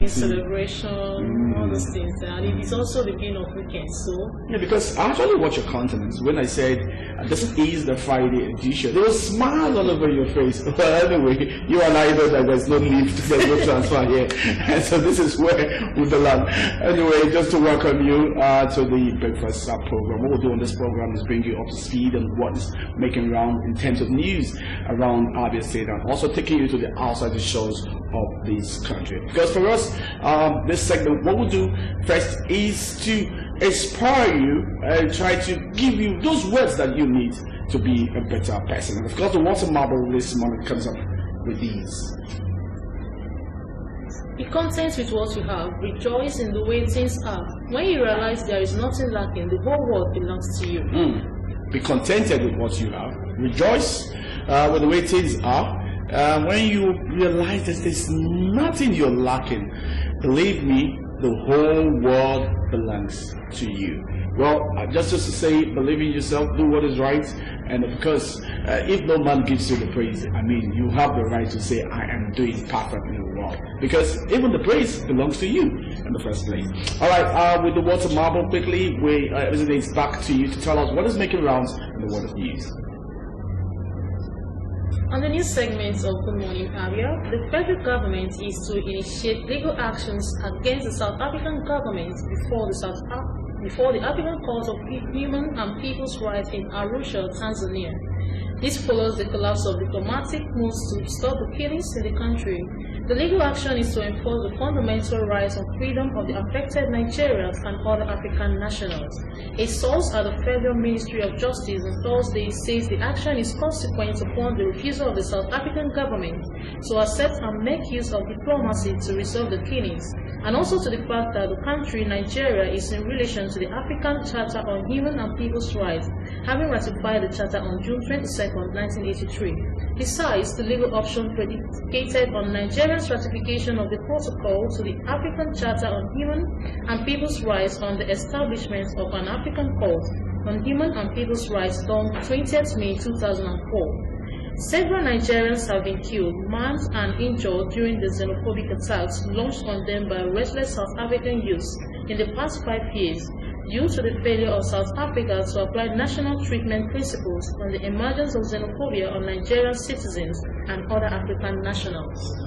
celebration, all those things, and it is also the beginning of weekend. So yeah, because I actually watch your countenance when I said this is the Friday edition. There was a smile all over your face. Well, anyway, you and I know that there's no lift, there's no transfer here, and so this is where we belong. Anyway, just to welcome you to the breakfast program. What we'll do on this program is bring you up to speed on what is making round in terms of news around Abia State, and also taking you to the outside the shows of this country. Because for us, this segment, what we'll do first is to inspire you and try to give you those words that you need to be a better person. And of course, the water marble this morning comes up with these. be content with what you have. Rejoice in the way things are. When you realize there is nothing lacking, the whole world belongs to you. Be contented with what you have. Rejoice with the way things are. When you realize that there's nothing you're lacking, believe me, the whole world belongs to you. Well, just to say, believe in yourself, do what is right, and because if no man gives you the praise, I mean, you have the right to say, I am doing perfectly well, because even the praise belongs to you in the first place. All right, with the water marble, quickly, it's back to you to tell us what is making rounds in the world of news. On the news segments of Good Morning Abia, the federal government is to initiate legal actions against the South African government before the African Court of Human and People's Rights in Arusha, Tanzania. This follows the collapse of diplomatic moves to stop the killings in the country. The legal action is to enforce the fundamental rights and freedom of the affected Nigerians and other African nationals. A source at the Federal Ministry of Justice on Thursday says the action is consequent upon the refusal of the South African government to accept and make use of diplomacy to resolve the killings, and also to the fact that the country, Nigeria, is in relation to the African Charter on Human and People's Rights, having ratified the Charter on June 22, 1983. Besides, the legal option predicated on Nigeria's ratification of the protocol to the African Charter on Human and People's Rights on the establishment of an African Court on Human and People's Rights dawned 20th May 2004. Several Nigerians have been killed, maimed and injured during the xenophobic attacks launched on them by restless South African youths in the past 5 years, due to the failure of South Africa to apply national treatment principles on the emergence of xenophobia on Nigerian citizens and other African nationals.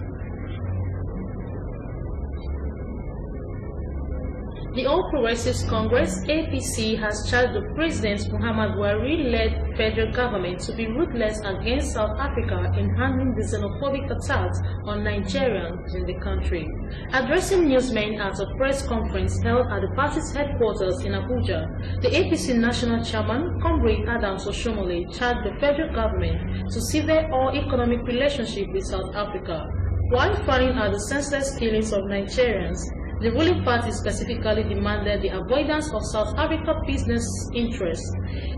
The All Progressives Congress, APC, has charged the President Muhammad Buhari-led federal government to be ruthless against South Africa in handling the xenophobic attacks on Nigerians in the country. Addressing newsmen at a press conference held at the party's headquarters in Abuja, the APC National Chairman, Comrade Adams Oshomole, charged the federal government to sever all economic relationship with South Africa. While frowning at the senseless killings of Nigerians, the ruling party specifically demanded the avoidance of South Africa business interests.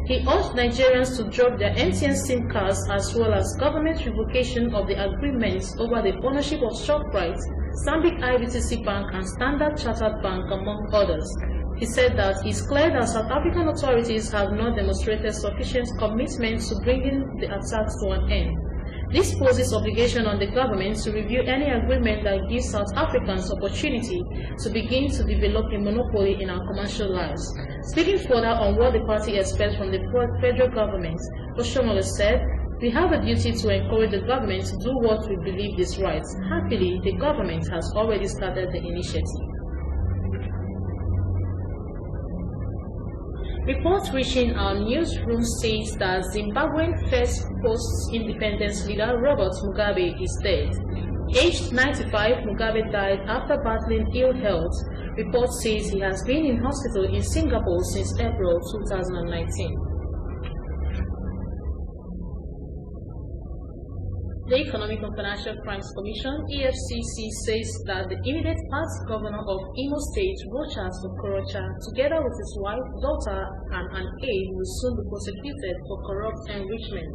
He urged Nigerians to drop their MTN SIM cards as well as government revocation of the agreements over the ownership of Shoprite, Stanbic IBTC Bank and Standard Chartered Bank, among others. He said that it's clear that South African authorities have not demonstrated sufficient commitment to bringing the attacks to an end. This poses obligation on the government to review any agreement that gives South Africans opportunity to begin to develop a monopoly in our commercial lives. Speaking further on what the party expects from the federal government, Oshomole said, "We have a duty to encourage the government to do what we believe is right. Happily, the government has already started the initiative." Reports reaching our newsroom says that Zimbabwean first post-independence leader Robert Mugabe is dead. Aged 95, Mugabe died after battling ill health. Report says he has been in hospital in Singapore since April 2019. The Economic and Financial Crimes Commission, EFCC, says that the immediate past governor of Imo State, Rochas Okorocha, together with his wife, daughter, and an aide, will soon be prosecuted for corrupt enrichment.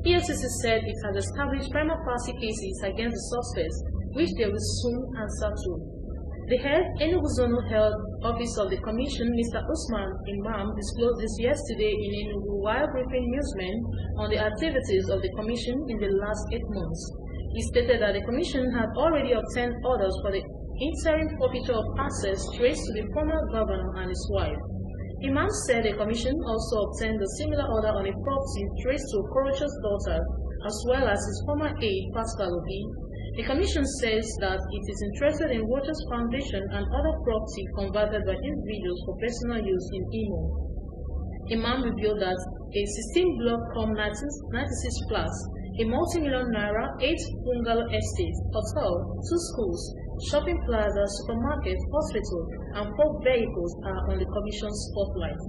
EFCC said it has established prima facie cases against the suspects, which they will soon answer to. The head Enugu Zonal Head Office of the Commission, Mr. Usman Imam, disclosed this yesterday in Enugu while briefing newsmen on the activities of the Commission in the last 8 months. He stated that the Commission had already obtained orders for the interim forfeiture of assets traced to the former governor and his wife. Imam said the commission also obtained a similar order on a property traced to Okorocha's daughter, as well as his former aide, Pascal Obi. The commission says that it is interested in Rocha's foundation and other property converted by individuals for personal use in Imo. Imam revealed that a 16-block com 96 flats, a multi-million naira, 8-bungalow estate, hotel, 2 schools, shopping plaza, supermarket, hospital, and 4 vehicles are on the commission's spotlight.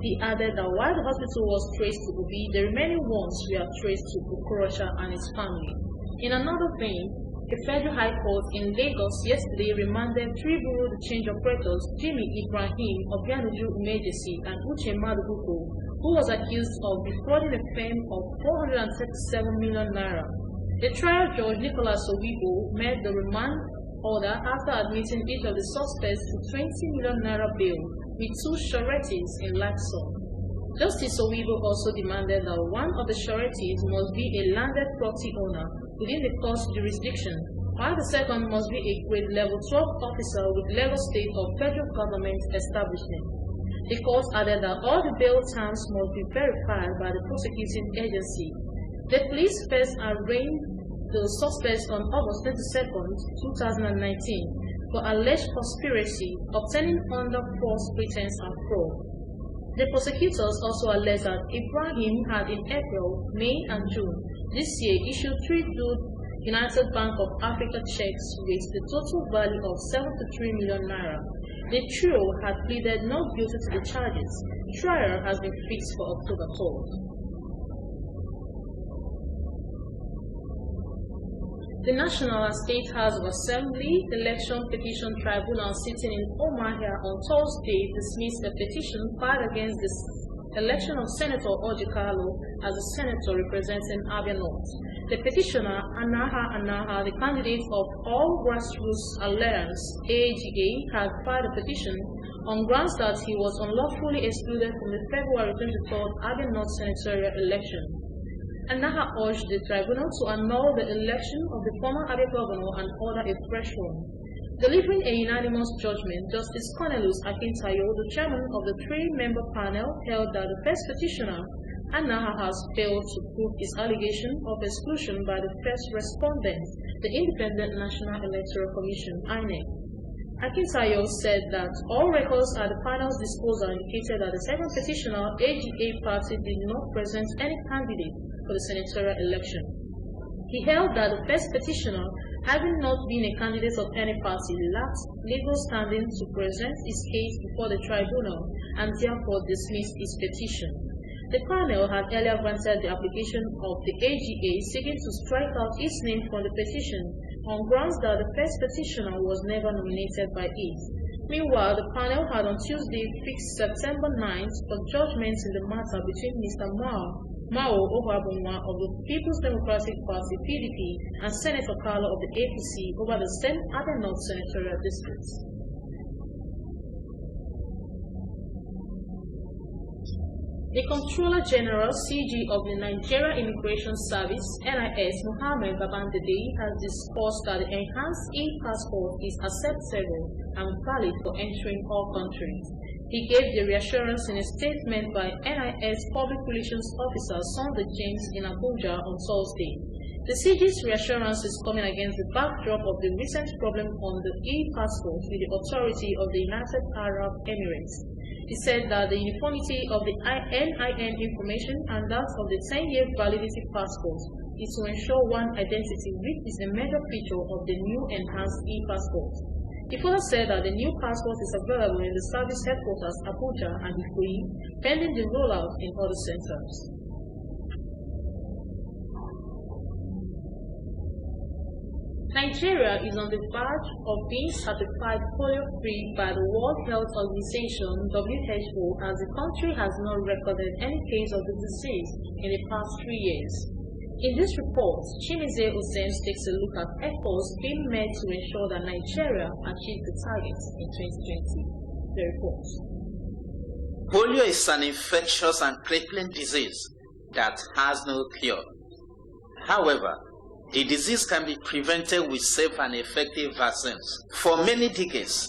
He added that while the hospital was traced to Obi, the remaining ones were traced to Okorocha and his family. In another vein, the Federal High Court in Lagos yesterday remanded 3 bureau de change operators, Jimmy Ibrahim, Obianuju Umejesi, and Uche Madubuko, who was accused of defrauding a firm of 437 million naira. The trial judge, Nicholas Owibo, made the remand order after admitting each of the suspects to 20 million naira bail, with 2 sureties in life sum. Justice Owibo also demanded that one of the sureties must be a landed property owner within the court's jurisdiction, while the second must be a grade level 12 officer with Lagos State or federal government establishment. The court added that all the bail terms must be verified by the prosecuting agency. The police first arraigned the suspects on August 22, 2019, for alleged conspiracy, obtaining under false pretense and fraud. The prosecutors also alleged that Ibrahim had in April, May, and June this year issued 3 due United Bank of Africa checks with the total value of 73 million naira. The trio had pleaded not guilty to the charges. Trial has been fixed for October 12th. The National and State House of Assembly Election Petition Tribunal sitting in Omahia on Thursday dismissed a petition filed against the election of Senator Orji Carlo as a senator representing Abia North. The petitioner, Anaha, the candidate of All Grassroots Alliance, AGA, had filed a petition on grounds that he was unlawfully excluded from the February 23rd Abia North senatorial election. Anaha urged the tribunal to annul the election of the former Abia governor and order a fresh one. Delivering a unanimous judgment, Justice Cornelius Akintayo, the chairman of the 3-member panel, held that the first petitioner, Anaha, has failed to prove his allegation of exclusion by the first respondent, the Independent National Electoral Commission, INEC. Akintayo said that all records at the panel's disposal indicated that the second petitioner, AGA party, did not present any candidate for the senatorial election. He held that the first petitioner, having not been a candidate of any party, lacked legal standing to present his case before the tribunal and therefore dismissed his petition. The panel had earlier granted the application of the AGA seeking to strike out its name from the petition on grounds that the first petitioner was never nominated by it. Meanwhile, the panel had on Tuesday fixed September 9th for judgment in the matter between Mr. Mao Ohabunwa of the People's Democratic Party (PDP) and Senator Carlo of the APC over the same Abia North senatorial districts. The Comptroller General (CG) of the Nigeria Immigration Service (NIS), Mohammed Babandede, has discussed that the enhanced e-passport is acceptable and valid for entering all countries. He gave the reassurance in a statement by NIS Public Relations Officer Sunday James in Abuja on Thursday. The CG's reassurance is coming against the backdrop of the recent problem on the e-passport with the authority of the United Arab Emirates. He said that the uniformity of the NIN information and that of the 10-year validity passport is to ensure one identity, which is a major feature of the new enhanced e-passport. He further said that the new passport is available in the service headquarters Abuja and Ikoyi, pending the rollout in other centers. Nigeria is on the verge of being certified polio-free by the World Health Organization (WHO), as the country has not recorded any case of the disease in the past 3 years. In this report, Chimize Osems takes a look at efforts being made to ensure that Nigeria achieves the targets in 2020. The report. Polio is an infectious and crippling disease that has no cure. However, the disease can be prevented with safe and effective vaccines. For many decades,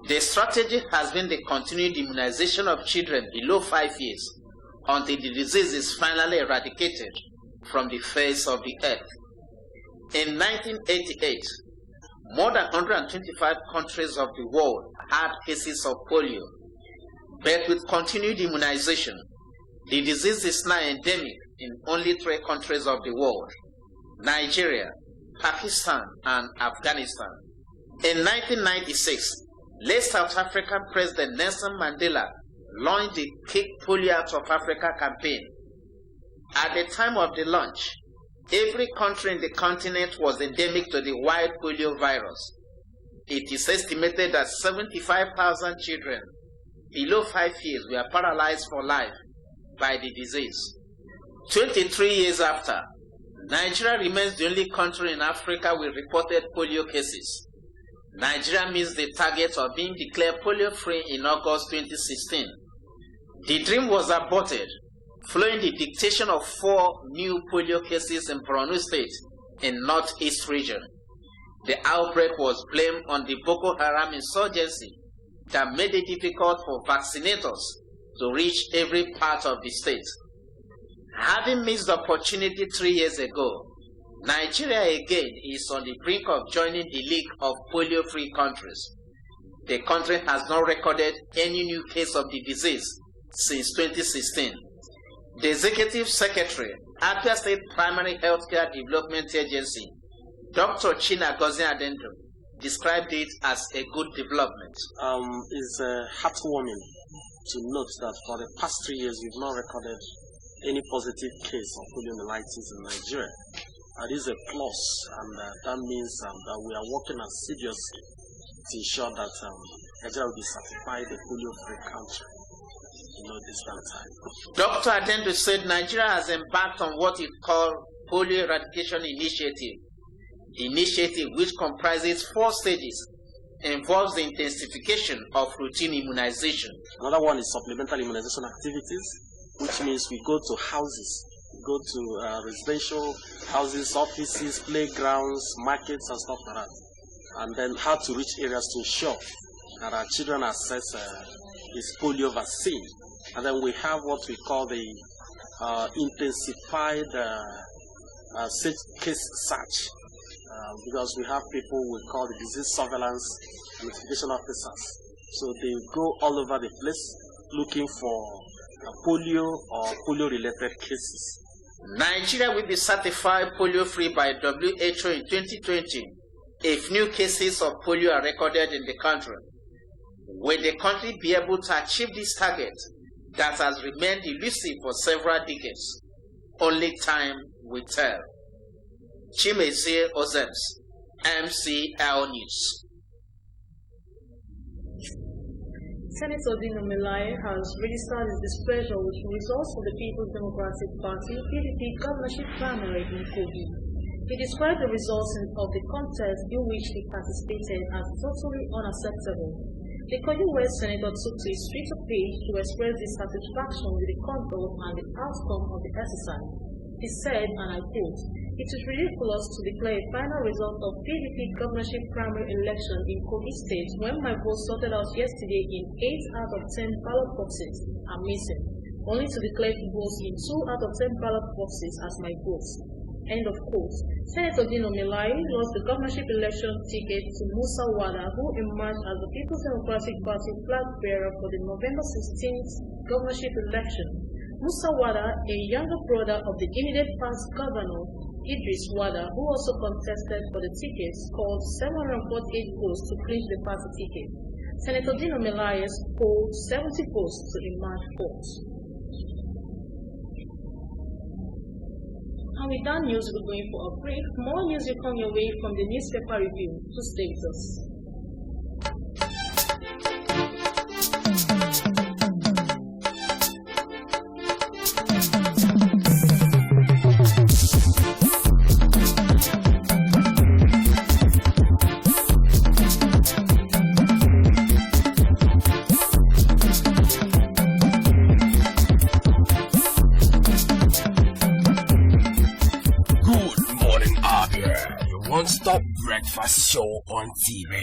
the strategy has been the continued immunization of children below 5 years until the disease is finally eradicated from the face of the earth. In 1988, more than 125 countries of the world had cases of polio, but with continued immunization, the disease is now endemic in only 3 countries of the world: Nigeria, Pakistan, and Afghanistan. In 1996, late South African President Nelson Mandela launched the Kick Polio Out of Africa campaign. At the time of the launch, every country in the continent was endemic to the wild polio virus. It is estimated that 75,000 children below 5 years were paralyzed for life by the disease. 23 years after, Nigeria remains the only country in Africa with reported polio cases. Nigeria meets the target of being declared polio-free in August 2016. The dream was aborted following the dictation of 4 new polio cases in Borno State in Northeast region. The outbreak was blamed on the Boko Haram insurgency that made it difficult for vaccinators to reach every part of the state. Having missed the opportunity 3 years ago, Nigeria again is on the brink of joining the League of Polio-Free Countries. The country has not recorded any new case of the disease since 2016. The Executive Secretary, Abia State Primary Healthcare Development Agency, Dr. Chinagozie Adendo, described it as a good development. It's heartwarming to note that for the past 3 years we've not recorded any positive case of poliomyelitis in Nigeria. It is a plus, and that means that we are working assiduously to ensure that Nigeria will be certified a polio-free country in no distant time. Dr. Adendo said Nigeria has embarked on what it called Polio Eradication Initiative. The initiative, which comprises 4 stages, involves the intensification of routine immunization. Another one is supplemental immunization activities, which means we go to houses, go to residential houses, offices, playgrounds, markets, and stuff like that. And then how to reach areas to ensure that our children access this polio vaccine. And then we have what we call the intensified case search, because we have people we call the disease surveillance and notification officers. So they go all over the place looking for polio or polio-related cases. Nigeria will be certified polio-free by WHO in 2020 if new cases of polio are recorded in the country. Will the country be able to achieve this target that has remained elusive for several decades? Only time will tell. Chimezie Ozems, MCL News. Senator Dino Melaye has registered his displeasure with the results of the People's Democratic Party PDP governorship primary in Kogi. He described the results of the contest in which he participated as totally unacceptable. The Kogi West Senator took to his Twitter page to express dissatisfaction with the conduct and the outcome of the exercise. He said, and I quote, "It is ridiculous to declare a final result of PDP governorship primary election in Kogi State when my vote sorted out yesterday in 8 out of 10 ballot boxes are missing, only to declare votes in 2 out of 10 ballot boxes as my votes." End of quote. Senator Dino Melaye lost the governorship election ticket to Musa Wada, who emerged as the People's Democratic Party flag bearer for the November 16th governorship election. Musa Wada, a younger brother of the immediate past governor, Idris Wada, who also contested for the ticket, scored 748 votes to clinch the party ticket. Senator Dino Melaye scored 70 votes to emerge fourth. And with that news, we're going for a break. More news will come your way from the newspaper review. To stay with us. Good morning, Abia. show on TV.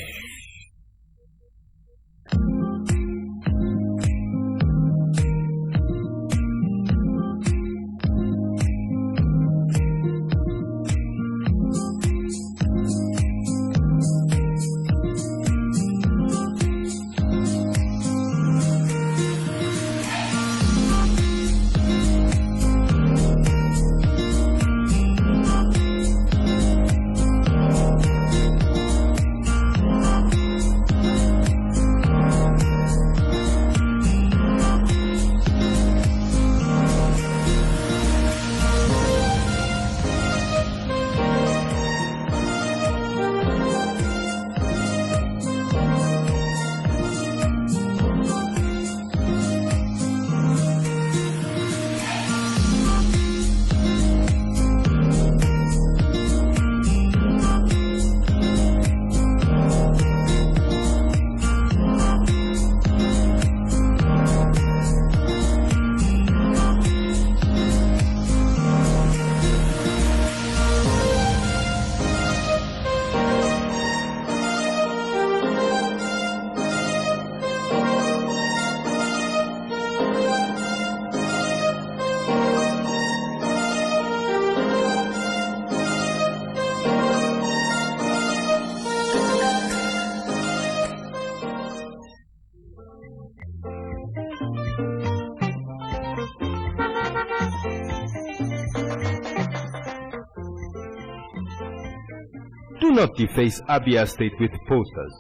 Do not deface Abia State with posters.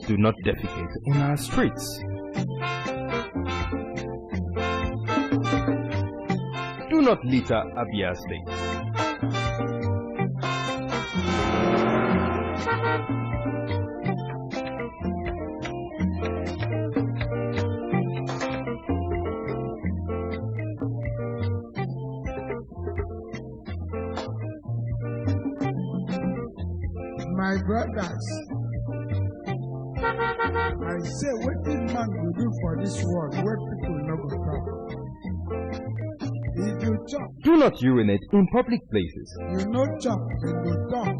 Do not defecate on our streets. Do not litter Abia State. My brothers, I say what did man go do for this world where people no go talk? If you chop, Do not urinate in public places. you no chop, then you talk.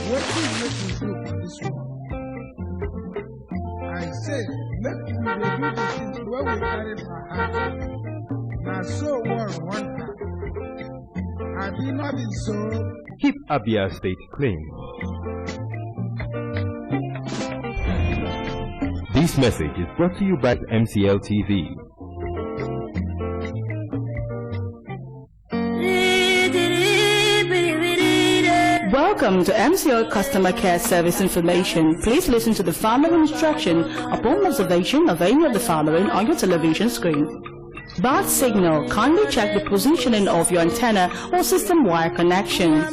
What did make you do for this world? I say, let me do the things where we carry my heart. Now so world one heart. Have you not been so? Keep Abia State clean. This message is brought to you by MCLtv. Welcome to MCL Customer Care Service Information. Please listen to the following instruction upon observation of any of the following on your television screen. Bad signal. Kindly check the positioning of your antenna or system wire connection.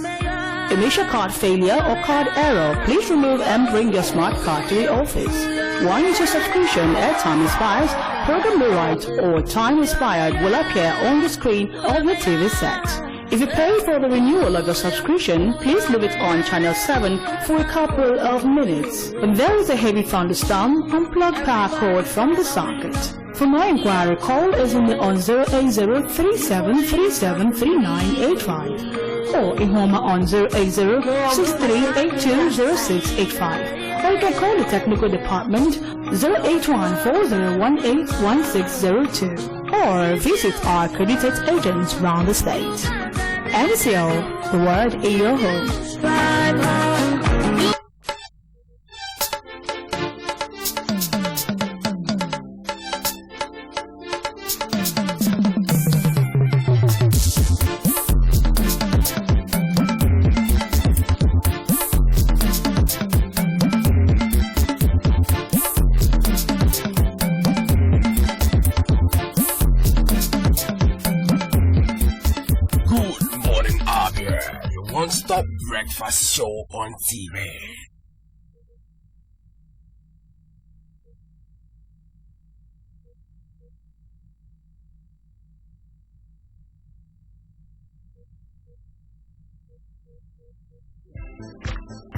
Initial card failure or card error. Please remove and bring your smart card to the office. Once your subscription airtime expires, program rewrite or time expired will appear on the screen of your TV set. If you pay for the renewal of your subscription, please leave it on channel 7 for a couple of minutes. When there is a heavy thunderstorm, unplug power cord from the socket. For more inquiry, call us on 080-3737-3985 or in Homa on 080-6382-0685. Or you can call the technical department 081-4018-1602 or visit our accredited agents around the state. MCL, the world in your home. One-stop breakfast show on TV.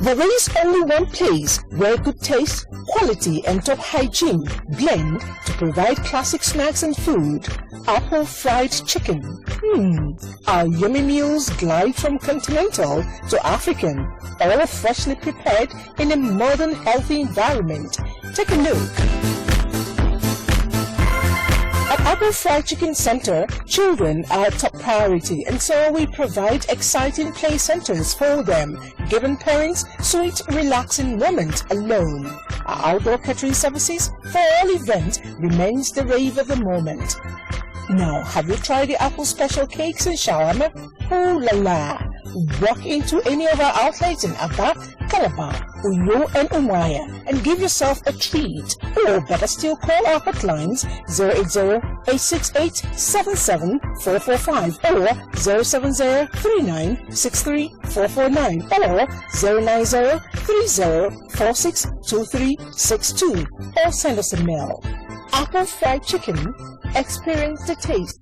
There is only one place where good taste, quality and top hygiene blend to provide classic snacks and food. Apple fried chicken. Our yummy meals glide from continental to African, all freshly prepared in a modern, healthy environment. Take a look. At Apple Fried Chicken Center, children are top priority, and so we provide exciting play centers for them, giving parents sweet, relaxing moments alone. Our outdoor catering services for all events remains the rave of the moment. Now, have you tried the Apple Special Cakes and Shawarma? Ooh la la! Walk into any of our outlets in Abia, Calabar, Uyo and Umuahia and give yourself a treat. Or better still, call our hotlines 080-868-77445 or 070-3963-449 or 090-3046-2362 or send us a mail. Apple Fried Chicken. Experience the taste.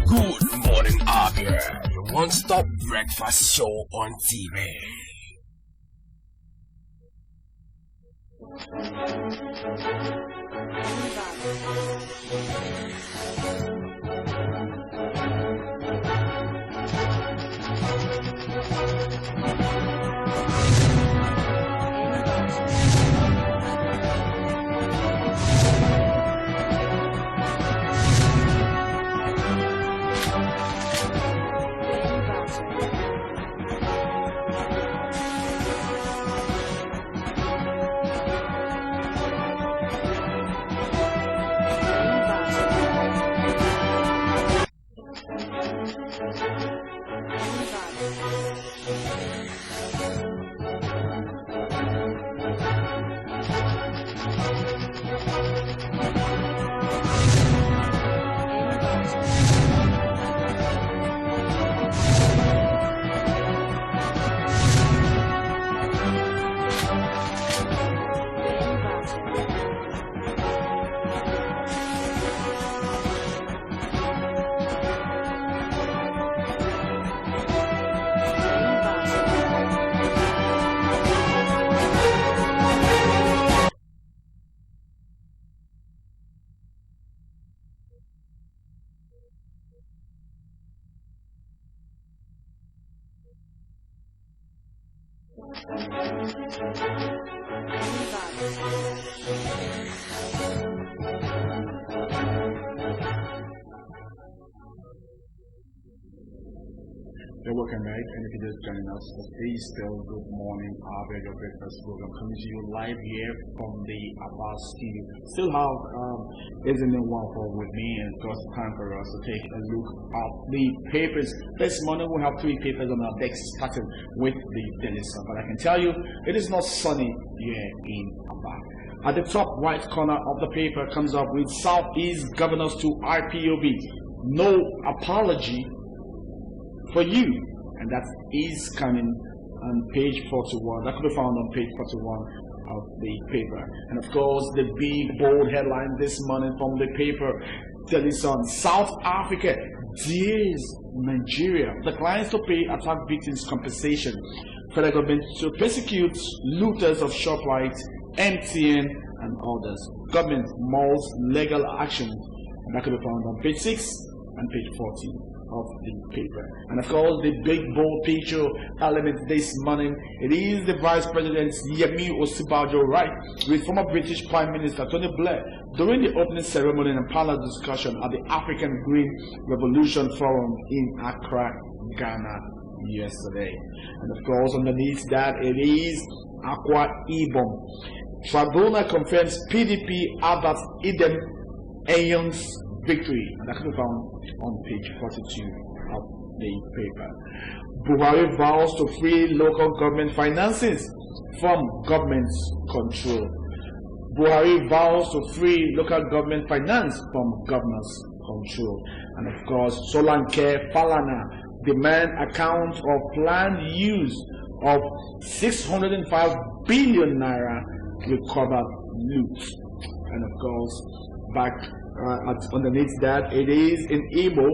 Good morning, Abia. Your one-stop breakfast show on TV. You're welcome, right? And if you're just joining us, please still good morning, Abia, your breakfast program coming to you live here from the Abia studio. Still have isn't it wonderful with me, and of course time for us to take a look at the papers. This morning we have 3 papers on our desk, starting with the Daily Sun. But I can tell you, it is not sunny here in Abia. At the top right corner of the paper comes up with Southeast Governors to IPOB. No apology for you, and that is coming on page 41. That could be found on page 41 of the paper. And of course, the big bold headline this morning from the paper, Daily Sun: South Africa dares Nigeria declines to pay attack victims compensation. Federal government to persecute looters of ShopRite, MTN, and others. Government mulls legal action. And that could be found on page 6 and page 14 of the paper. And of course, the big bold picture element this morning, it is the Vice President Yemi Osinbajo, right, with former British Prime Minister Tony Blair during the opening ceremony and panel discussion at the African Green Revolution Forum in Accra, Ghana yesterday. And of course, underneath that, it is Akwa Ibom. Tribunal confirms PDP Albert Idem Enyon's victory, and that can be found on page 42 of the paper. Buhari vows to free local government finances from government control. Buhari vows to free local government finance from government's control. And of course, Solanke Falana demand account of planned use of 605 billion naira recovered loot. And of course, back underneath that, it is in Igbo,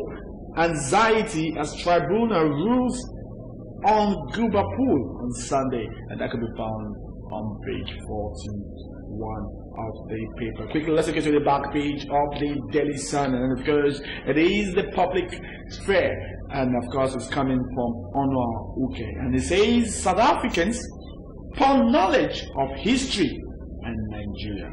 anxiety as tribunal rules on Gubapool on Sunday, and that can be found on page 41 of the paper. Quickly, let's get to the back page of the Daily Sun, and of course, it is the public sphere, and of course, it's coming from Honor Uke, and it says South Africans poor knowledge of history and Nigeria.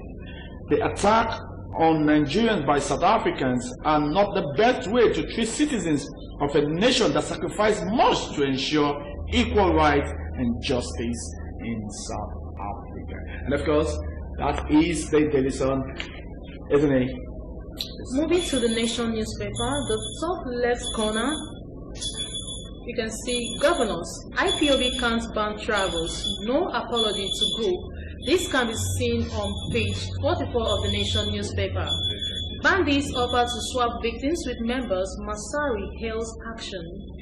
The attack on Nigerians by South Africans are not the best way to treat citizens of a nation that sacrificed much to ensure equal rights and justice in South Africa. And of course, that is the Daily Sun, isn't it? Moving to the Nation newspaper, the top left corner, you can see governors. IPOB can't ban travels. No apology to group. This can be seen on page 44 of the Nation newspaper. Bandits offer to swap victims with members. Masari hails action.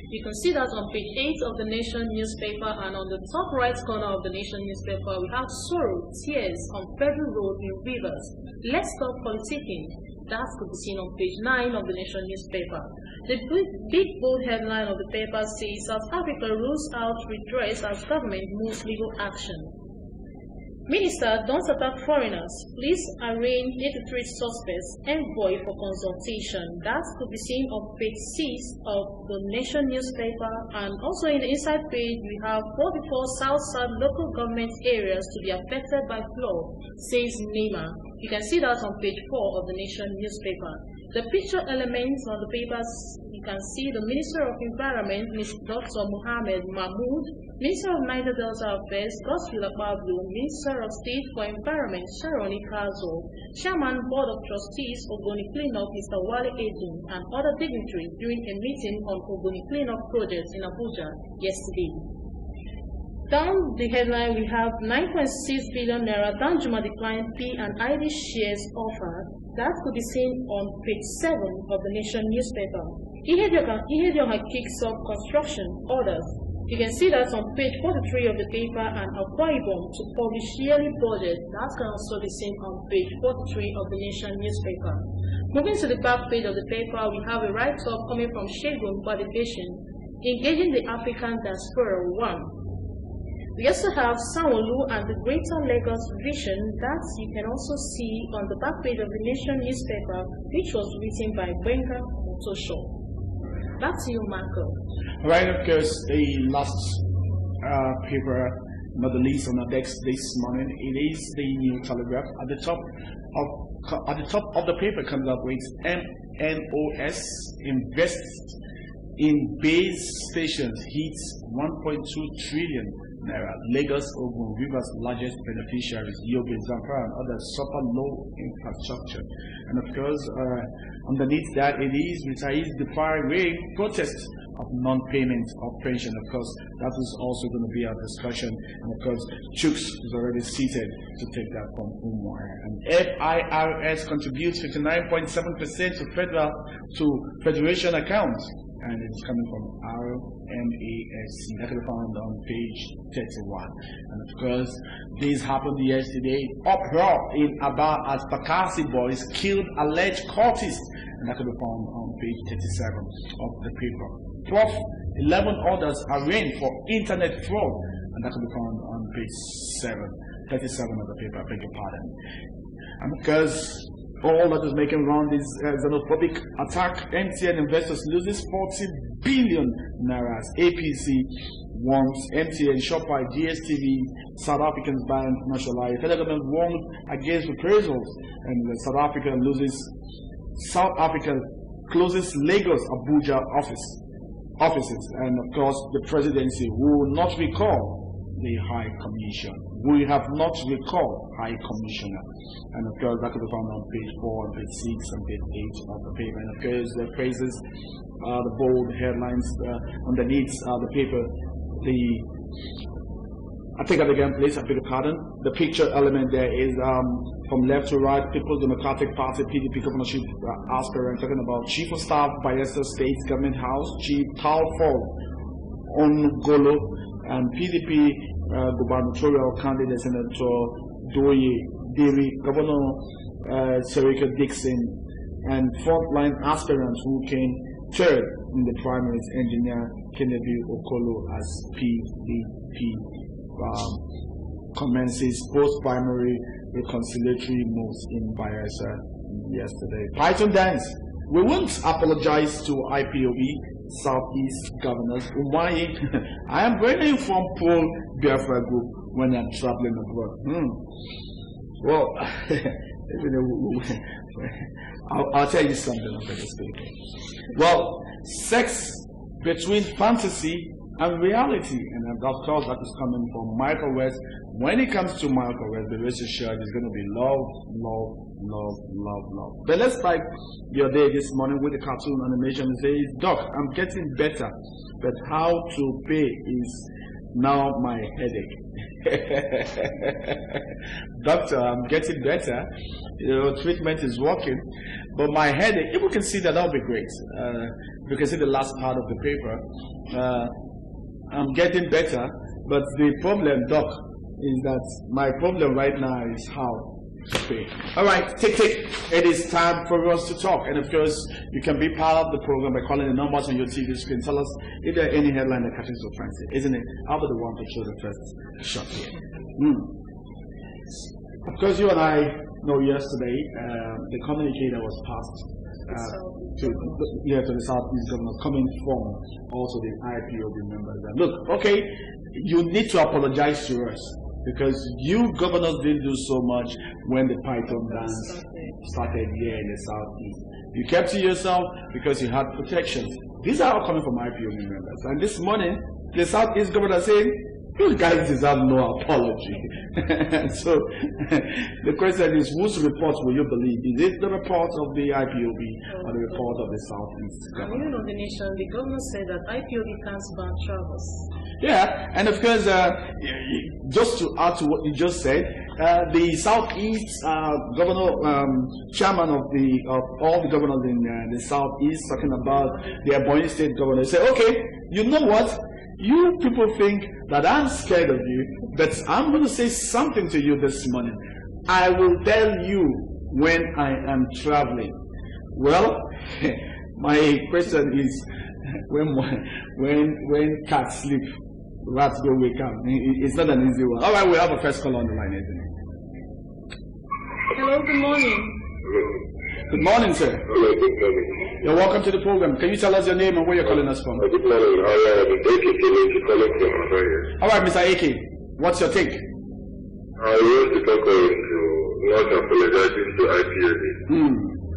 You can see that on page 8 of the Nation newspaper, and on the top right corner of the Nation newspaper, we have sorrow, tears on Federal Road in Rivers. Let's stop politicking. That could be seen on page 9 of the Nation newspaper. The big bold headline of the paper says South Africa rules out redress as government moves legal action. Minister, don't attack foreigners. Please arraign 83 suspects. Envoy for consultation. That could be seen on page 6 of the Nation newspaper, and also in the inside page we have 44 South-South local government areas to be affected by flood, says NEMA. You can see that on page 4 of the Nation newspaper. The picture elements on the papers, you can see the Minister of Environment, Ms. Dr. Mohamed Mahmoud, Minister of Niger Delta Affairs, Godswill Akpabio, Minister of State for Environment, Sharoni Kazo, Chairman Board of Trustees, Ogoni Cleanup, Mr. Wale Edun, and other dignitaries during a meeting on Ogoni Cleanup projects in Abuja yesterday. Down the headline, we have 9.6 billion naira Danjuma declined P and ID shares offer. That could be seen on page 7 of the Nation newspaper. Ihedioha kicks off construction orders. You can see that on page 43 of the paper, and Akwa Ibom to publish yearly budget. That can also be seen on page 43 of the Nation newspaper. Moving to the back page of the paper, we have a write-up coming from Shegun Badibation, engaging the African diaspora 1. We also have Sanwo-Olu and the Greater Lagos Vision that you can also see on the back page of the Nation newspaper, which was written by Benga Motosho. Back to you, Marco. Right, of course, the last paper, not the least on our desk this morning, it is the New Telegraph. At the top of the paper comes up with MNOS invests in base stations hits 1.2 trillion naira. Lagos, Ogun, Rivers' largest beneficiaries, Yobe, Zamfara, and others suffer low infrastructure. And of course, underneath that, it is retirees defy rain protests of non-payment of pension. Of course, that is also going to be our discussion. And of course, Chooks is already seated to take that from Umar. And FIRS contributes 59.7% to federation accounts. And it's coming from RMASC. That can be found on page 31. And of course, this happened yesterday. Uproar in Abia as Bakassi boys killed alleged cultists. And that can be found on page 37 of the paper. 11 orders arraigned for internet fraud. And that can be found on page 37 of the paper. I beg your pardon. And because all that is making round is xenophobic attack, MTN investors loses 40 billion naira. APC wants MTN, Shoprite, DSTV, South Africans ban nationalized. Federal government warned against reprisals, and South Africa closes Lagos, Abuja offices, and of course the presidency will not recall the High Commission. We have not recalled High Commissioner. And of course, that could be found on page 4, page 6, and page 8 of the paper. And of course, the phrases, the bold headlines underneath the paper, the I take that again, please. I beg your pardon. The picture element there is from left to right. People's Democratic Party (PDP) governorship aspirant talking about Chief of Staff, Bayelsa State Government House, Chief Taofo Ongolo, and PDP gubernatorial candidate Senator Doye Diri, Governor Serika Dixon, and frontline aspirants who came third in the primaries, Engineer Kennedy Okolo as PDP. Commences post-primary reconciliatory moves in Bayelsa yesterday. Python dance. We won't apologize to IPOB Southeast governors. Why? I am very informed Paul Biafra group when I'm traveling abroad. Well, I'll tell you something about this. Well, sex between fantasy and reality, and of course that is coming from Michael West. When it comes to Michael West, the rest assured is going to be love, love, love, love, love. But let's start your day this morning with the cartoon animation. It says, Doc, I'm getting better, but how to pay is now my headache. Doctor, I'm getting better. You know, treatment is working, but my headache, if we can see that, that would be great. We can see the last part of the paper. I'm getting better, but the problem, Doc, is that my problem right now is how to pay. All right, take. It is time for us to talk. And of course, you can be part of the program by calling the numbers on your TV screen. Tell us if there are any headline that catches your fancy, isn't it? I'll be the one to show the first shot here. Of course, you and I know yesterday the communicator was passed to the Southeast governors coming from also the IPOB members. And look, okay, you need to apologize to us because you governors didn't do so much when the Python dance started here in the Southeast. You kept to yourself because you had protections. These are all coming from IPOB members. And this morning, the Southeast governor saying, you guys deserve no apology. So the question is, whose report will you believe? Is it the report of the IPOB or the report of the Southeast government? Even on the nation, the governor said that IPOB can't ban travels. Yeah, and of course, just to add to what you just said, the Southeast governor, chairman of all the governors in the Southeast, talking about the Ebonyi State governor, say, okay, you know what? You people think that I'm scared of you, but I'm going to say something to you this morning. I will tell you when I am traveling. Well, my question is, when cats sleep, rats go wake up. It's not an easy one. All right, we have a first call on the line, isn't it? Hello, good morning. Good morning, sir. Hello, good morning. You're welcome to the program. Can you tell us your name and where you're calling us from? Good morning. I am Eke calling from Abia. All right, Mr. Eke, what's your take? I want to talk to not apologizing to IPOB.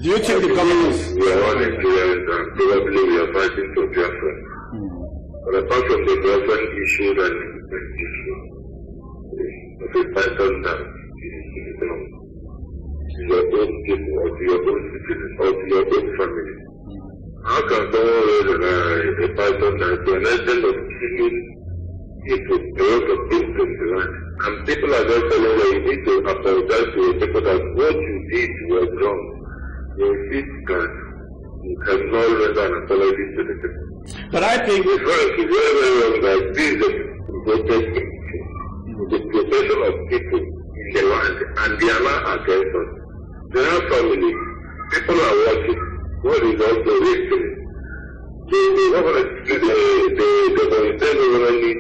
Do you think the government... We are all experienced and probably we are fighting for Biafra. But apart from the Biafra issue and the issue of a Python dance, to your own people or to your own citizens or to your own family. How can someone raise a Python dance to an extent of killing people, a lot of people in the land? And people are just telling you you need to apologize to your people that what you did was wrong. You insist that you cannot render an apology to the people. But I think it's very, very wrong that this is the protection of people in the land and they are not against us. They are family. People are watching. What is also risky? The government need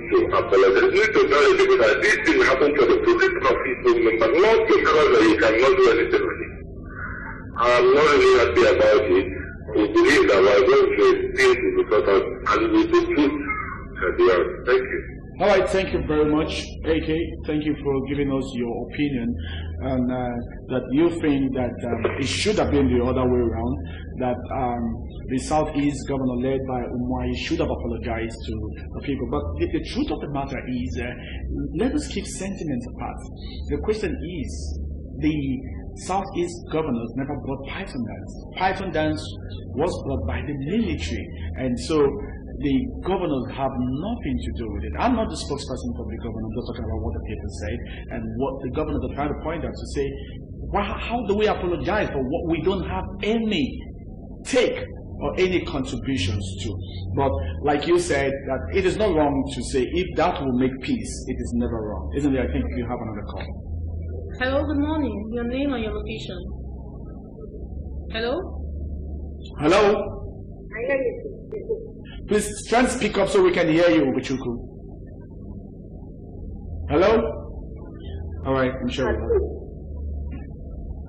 to apologize. Need to tell the people that this thing happened to the protection of people, but not because that you cannot do anything with it. I'm not really happy about it. We believe that we are going to things to be sorted out and with the truth at the end. Thank you. All right, thank you very much, AK. Thank you for giving us your opinion, and that you think that it should have been the other way around, that the Southeast governor led by Umwai should have apologized to the people. But the truth of the matter is, let us keep sentiments apart. The question is, the Southeast governors never brought Python dance. Python dance was brought by the military, and so the governors have nothing to do with it. I'm not the spokesperson for the governor. I'm just talking about what the people say and what the governors are trying to point out to say, how do we apologize for what we don't have any take or any contributions to? But like you said, that it is not wrong to say if that will make peace, it is never wrong. Isn't it? I think you have another call. Hello, good morning. Your name and your location. Hello? Hello? Please try and speak up so we can hear you, Ubuchuku. Hello? Alright, I'm sure.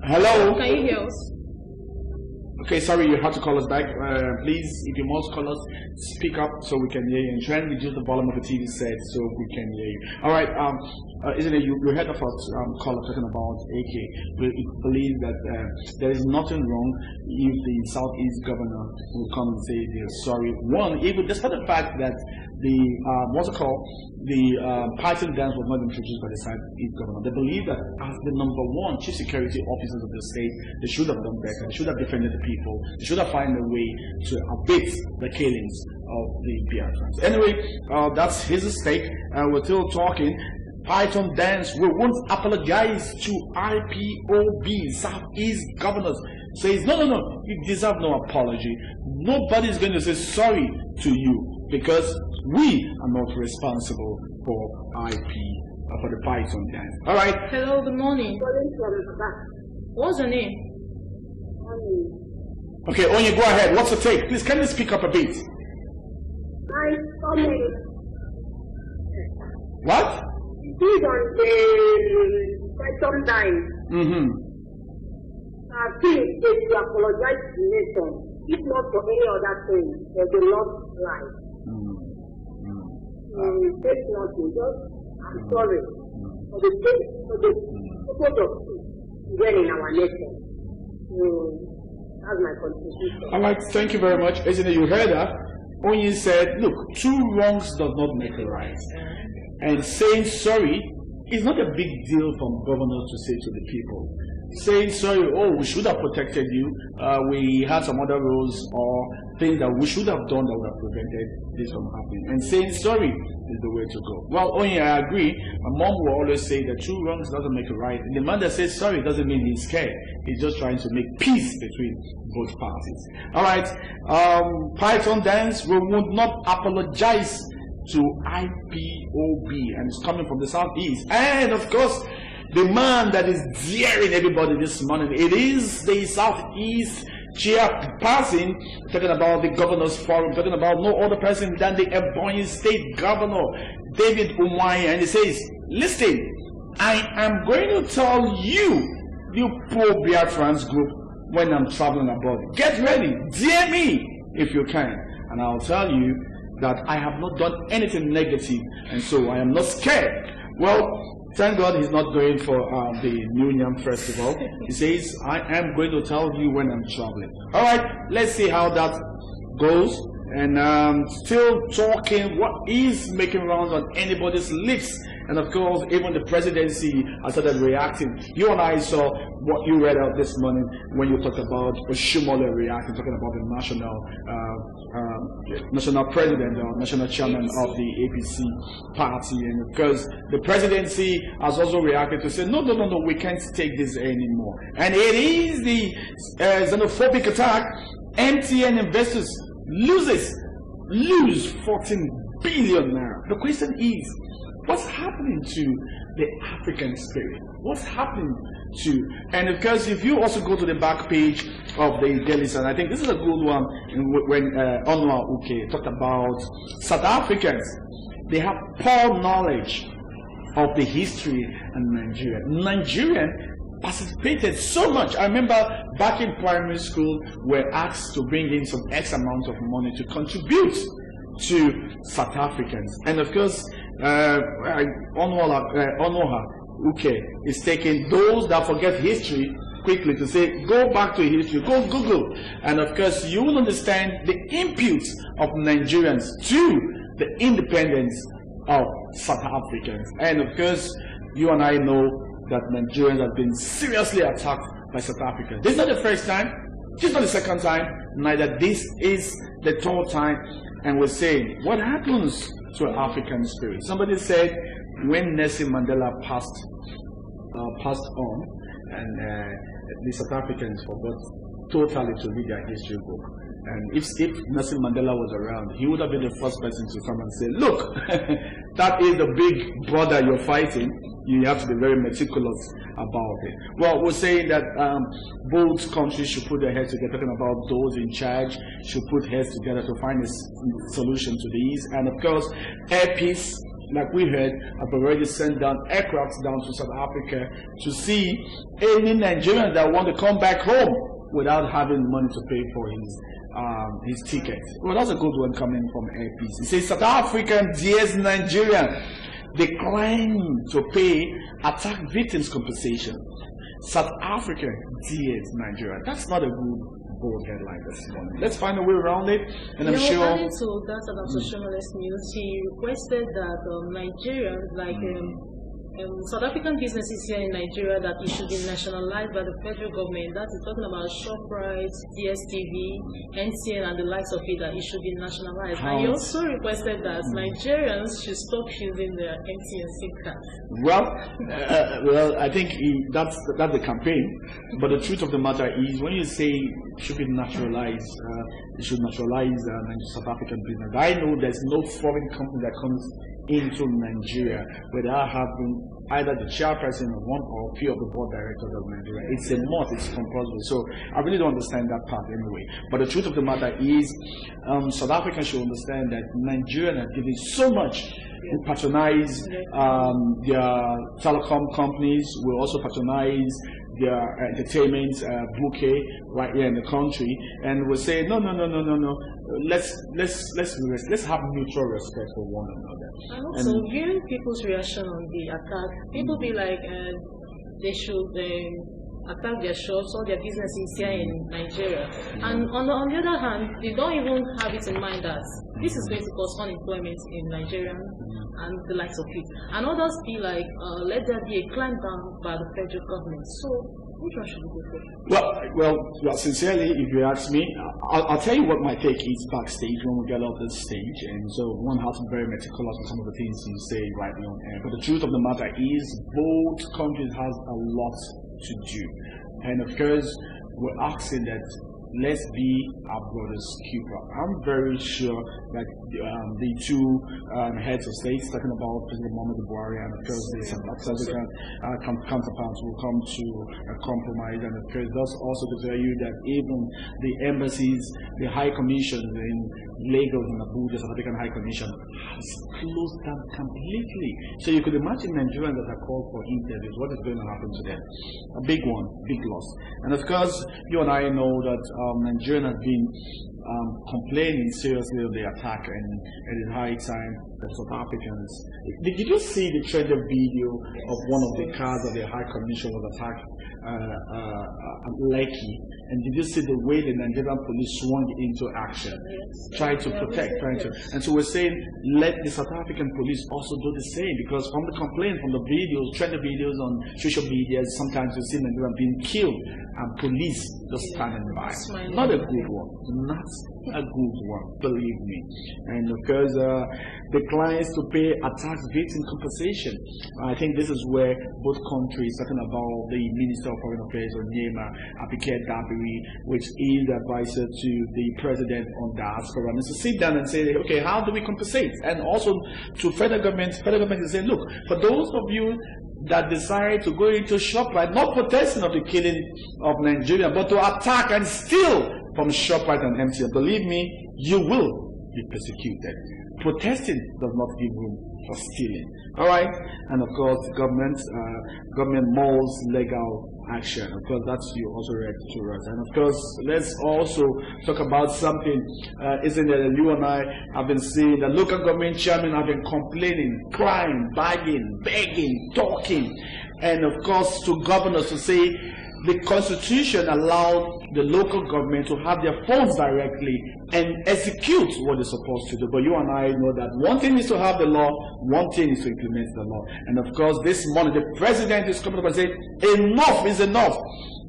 Hello? Can you hear us? Okay, sorry, you have to call us back. Please, if you must call us, speak up so we can hear you, and try and reduce the volume of the TV set so we can hear you. All right, isn't it? You heard of us caller talking about AK. We believe that there is nothing wrong if the Southeast governor will come and say they're sorry. One, even despite the fact that the Python dance was not introduced by the Southeast governor, they believe that as the number one chief security officers of the state, they should have done better. They should have defended the people. They should have found a way to abate the killings of the Biafrans. Anyway, that's his stake. We're still talking. Python dance. We won't apologize to IPOB, Southeast governors. Says, no, you deserve no apology. Nobody's going to say sorry to you because we are not responsible for for the Python dance. All right. Hello, good morning. What's your name? Okay, Onye, go ahead. What's the take? Please, can you speak up a bit? What? He's on the Python dance. I think they should apologize to the nation, if not for any other thing, for the lost life. Take nothing, I'm sorry for the purpose of peace in our nation. That's my contribution. All right, thank you very much. Isn't it? You heard that? Onye said, look, two wrongs does not make a right. And saying sorry is not a big deal from governors to say to the people. Saying sorry, oh, we should have protected you, we had some other rules or things that we should have done that would have prevented this from happening. And saying sorry is the way to go. Well, Onye, I agree. My mom will always say that two wrongs doesn't make a right. And the man that says sorry doesn't mean he's scared. He's just trying to make peace between both parties. All right, Python dance, we would not apologize to IPOB, and it's coming from the Southeast. And of course, the man that is daring everybody this morning, it is the Southeast chairperson, talking about the governor's forum, talking about no other person than the Ebonyi State Governor, David Umahi, and he says, listen, I am going to tell you, you pro-Biafrans group, when I'm traveling abroad, get ready, dare me if you can, and I'll tell you that I have not done anything negative, and so I am not scared. Well, thank God he's not going for the New Yam Festival. He says, I am going to tell you when I'm traveling. All right, let's see how that goes. And still talking what is making rounds on anybody's lips. And of course, even the presidency has started reacting. You and I saw what you read out this morning when you talked about Oshumole reacting, talking about the national president or national chairman of the APC party. And of course, the presidency has also reacted to say, no, we can't take this anymore. And it is the xenophobic attack. MTN investors lose 14 billion naira. The question is, what's happening to the African spirit? What's happening to, and of course, if you also go to the back page of the Daily Sun, I think this is a good one when Onwa Uke talked about South Africans. They have poor knowledge of the history in Nigeria. Nigerian participated so much. I remember back in primary school, we're asked to bring in some X amount of money to contribute to South Africans. And of course, Onoha Uke is taking those that forget history quickly to say, go back to history, go Google. And of course, you will understand the input of Nigerians to the independence of South Africans. And of course, you and I know that Nigerians have been seriously attacked by South Africa. This is not the first time, this is not the second time, neither this is the third time. And we're saying, what happens to African spirit? Somebody said when Nelson Mandela passed on, and the South Africans forgot totally to read their history book. And if Nelson Mandela was around, he would have been the first person to come and say, look, that is the big brother you're fighting. You have to be very meticulous about it. Well, we're saying that both countries should put their heads together, talking about those in charge should put heads together to find a solution to these. And of course, air peace, like we heard, have already sent down aircrafts down to South Africa to see any Nigerians that want to come back home without having money to pay for his ticket. Well, that's a good one coming from Air Peace. It says South African dares Nigeria decline to pay attack victims compensation. South Africa dares Nigeria. That's not a good bold headline this morning. Let's find a way around it, and I'm sure. Adding to that about socialist news, he requested that Nigerians, South African businesses here in Nigeria, that it should be nationalized by the federal government. That is talking about ShopRite, DSTV, MCL, and the likes of it, that it should be nationalized. And he also requested that Nigerians should stop using their MTN SIM card. Well, I think that's the campaign. But the truth of the matter is, when you say it should be nationalized, it should nationalize South African business. I know there's no foreign company that comes into Nigeria without having either the chairperson of one or a few of the board directors of Nigeria. It's a must, it's compulsory. So I really don't understand that part anyway. But the truth of the matter is, South Africans should understand that Nigeria has given so much. We patronize their telecom companies. We also patronize their entertainment bouquet right here in the country, and we're saying no. Let's have mutual respect for one another. And also, viewing people's reaction on the attack, people be like, they should attack their shops or their businesses here in Nigeria. And on the other hand, they don't even have it in mind that this is going to cause unemployment in Nigeria and the likes of it. And others be like, let there be a clampdown by the federal government. So, which one should we go for? Well, sincerely, if you ask me, I'll tell you what my take is backstage when we get off this stage. And so one has to be very meticulous with some of the things you say right on air. But the truth of the matter is, both countries have a lot to do. And of course, we're asking that let's be our brother's keeper. I'm very sure that the two heads of states, talking about President Muhammadu Buhari and of course the South African counterparts, will come to a compromise. And of course, that's also to tell you that even the embassies, the high commissions in Lagos and Abuja, South African High Commission, has closed down completely. So you could imagine Nigerians that are called for interviews, what is going to happen to them? A big one, big loss. And of course, you and I know that Nigeria has been complaining seriously of the attack, and it is high time that South Africans. Did you see the trended video of one of the cars of the High Commission was attacked at Lekki? And did you see the way the Nigerian police swung into action, trying to protect, and so we're saying let the South African police also do the same, because from the complaint, from the videos, trended videos on social media, sometimes you see Nigerian being killed and police just standing by. Not a good one. Not a good one, believe me. And of course, declines to pay attack victim compensation. I think this is where both countries, talking about the Minister of Foreign Affairs, Onyema Abia, which is the advisor to the President on diaspora, and to sit down and say, okay, how do we compensate? And also to federal government is saying, look, for those of you that decide to go into ShopRite, not protesting of the killing of Nigeria, but to attack and steal from ShopRite and MCL, believe me, you will be persecuted. Protesting does not give room for stealing. All right, and of course, government molds legal action. Of course, that's you also read to us. And of course, let's also talk about something, isn't it? That you and I have been seeing the local government chairmen have been complaining, crying, begging, talking, and of course to governors to say the Constitution allowed the local government to have their funds directly and execute what they're supposed to do. But you and I know that one thing is to have the law, one thing is to implement the law. And of course, this morning, the president is coming up and saying, enough is enough.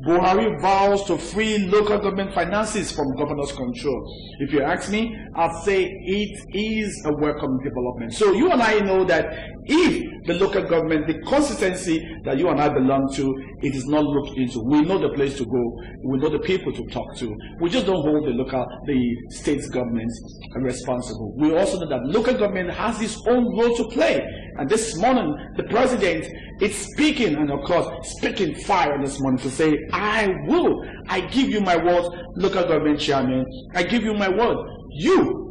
Buhari vows to free local government finances from governor's control. If you ask me, I'd say it is a welcome development. So you and I know that if the local government, the constituency that you and I belong to, it is not looked into, we know the place to go, we know the people to talk to. We just don't hold the state government responsible. We also know that local government has its own role to play. And this morning, the president is speaking, and of course, speaking fire this morning to say, I give you my word, local government chairman, I give you my word. You,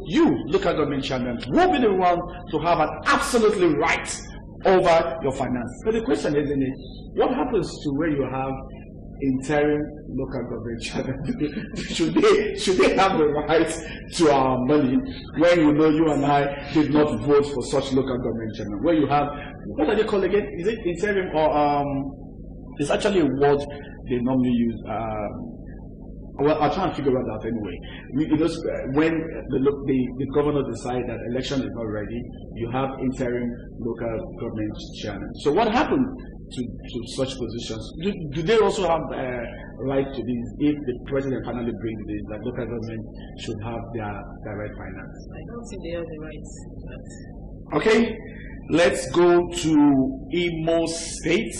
local government chairman, will be the one to have an absolutely right over your finance. But the question is, what happens to where you have interim local government chairman? should they have the right to our money when you know you and I did not vote for such local government chairman? Where you have, what are they called again? Is it interim or it's actually a word they normally use. Well, I'll try and figure it out anyway. When the governor decides that election is not ready, you have interim local government chairman. So what happened to such positions? Do they also have right to this if the president finally brings this, that local government should have their direct finance? I don't think they have the rights. Okay, let's go to Imo State.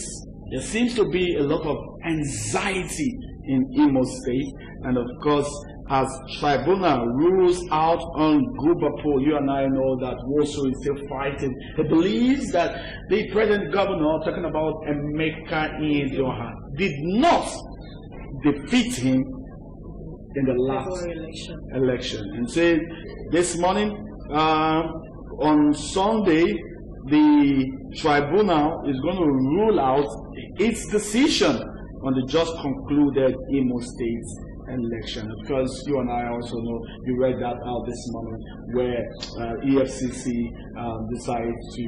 There seems to be a lot of anxiety in Imo State, and of course, as tribunal rules out on Gubapo, you and I know that Woso is still fighting. He believes that the present governor, talking about Emeka Idoha, did not defeat him in the last election. And said this morning, on Sunday, the tribunal is going to rule out its decision on the just concluded Imo State election. Of course, you and I also know, you read that out this morning, where EFCC decided to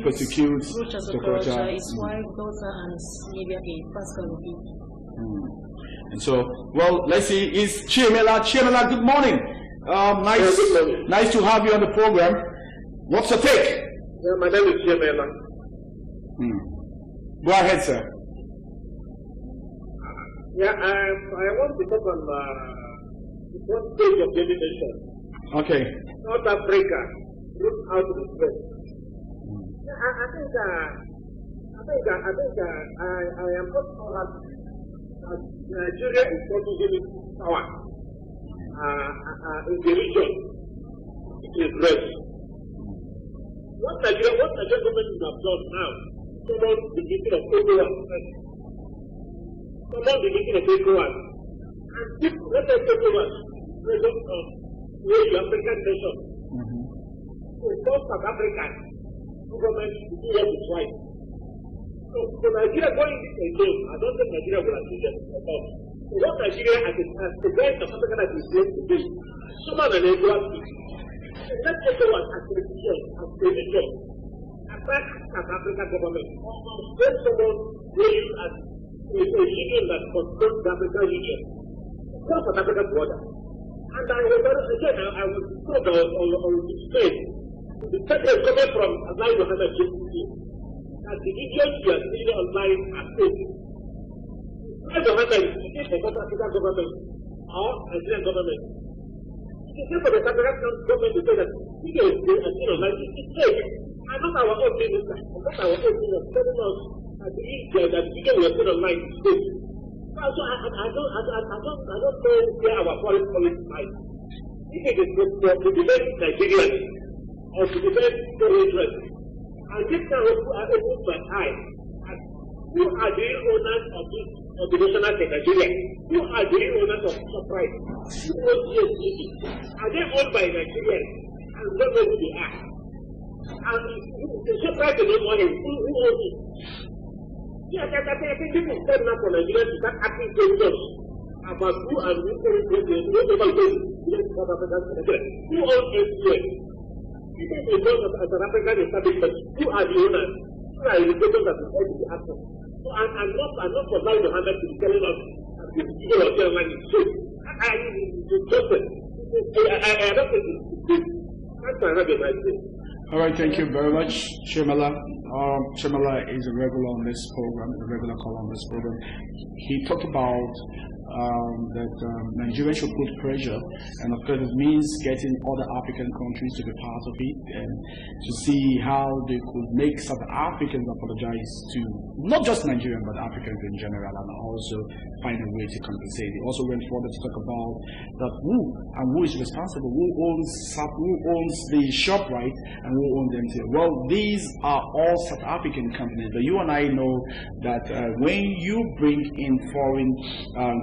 prosecute Sokocha, his wife, daughter, and his media aide, Pascal Obi. And so, well, let's see, is Chimela. Chimela, good morning. Nice to have you on the program. What's your take? Yeah, my name is Chimela. Go ahead, sir. Yeah, I want to talk on the first stage of the nation. Okay. South Africa, look out to the west. I think I am not so happy that Nigeria is not giving power in the region. It is rest. What Nigeria government have done now, someone the meeting of everyone. Someone the meeting of everyone. And if let us everyone present on where the African nation. So South Africa government to do what is right. So Nigeria going again, I don't think Nigeria will achieve that. So what Nigeria as the guys of Africa that is going to do, someone an equal let everyone as a religion attack South African government. Let someone raise as a union that controls the African region, across South African border. And I was told on the Spain, the second coming from Abia Mohammed that the idiots you are seeing online are fake. Abia Mohammed is for South African government or Nigerian government. It's not for the South African government to say that videos they are seen online. It's fake. And not our own minister, not our own minister telling us that the video we are seen online is fake. So I don't know where our foreign policy lies. If it is to defend Nigerians or to defend their interests, and this now I open my eyes at who are the real owners of this national Nigeria? Who are the real owners of Surprise? Who owns GSTV? Are they owned by Nigerians? And don't know who they are. And the Surprise is not money. Who owns it? Yes, I think people stand up for Nigeria to start asking questions about who and who owns who owns MCL? Even the owners of an African establishment, who are the owners? Who are the educators that decide to be active? So I'm not for Abia Mohammed to be telling us that this video of their money is fake. I don't think it's fake. That's my nice thing. All right, thank you very much, Shemala. Chemala is a regular on this program, a regular caller on this program. He talked about that Nigeria should put pressure, and of course it means getting other African countries to be part of it, and to see how they could make South Africans apologize to not just Nigerians but Africans in general, and also find a way to compensate. He also went further to talk about that who is responsible, who owns the ShopRite and who owns MCL. Well, these are all South African companies, but you and I know that when you bring in foreign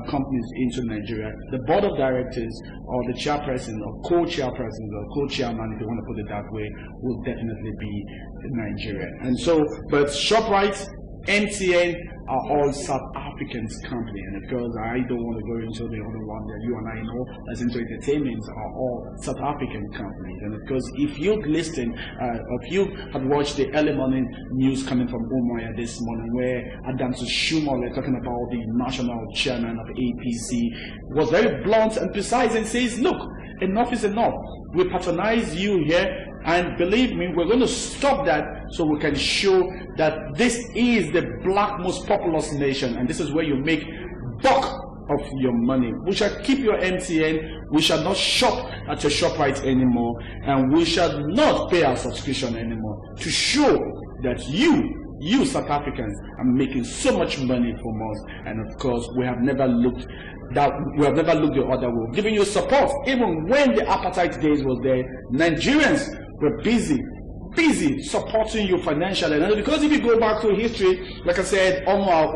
companies into Nigeria, the board of directors or the chairperson or co-chairpersons or co-chairman, if you want to put it that way, will definitely be Nigeria. And so, but ShopRite, MTN are all South Africans company, and of course I don't want to go into the other one that you and I know as into entertainment are all South African companies. And of course, if you've listened, if you had watched the early morning news coming from Umuahia this morning, where Adams Shumole talking about the national chairman of APC was very blunt and precise and says, look, enough is enough. We patronize you here, and believe me, we're going to stop that so we can show that this is the black most populous nation, and this is where you make bulk of your money. We shall keep your MTN, we shall not shop at your ShopRite anymore, and we shall not pay our subscription anymore, to show that you South Africans are making so much money from us. And of course, we have never looked the other way, giving you support. Even when the apartheid days was there, Nigerians were busy supporting you financially. And because if you go back to history, like I said, Omar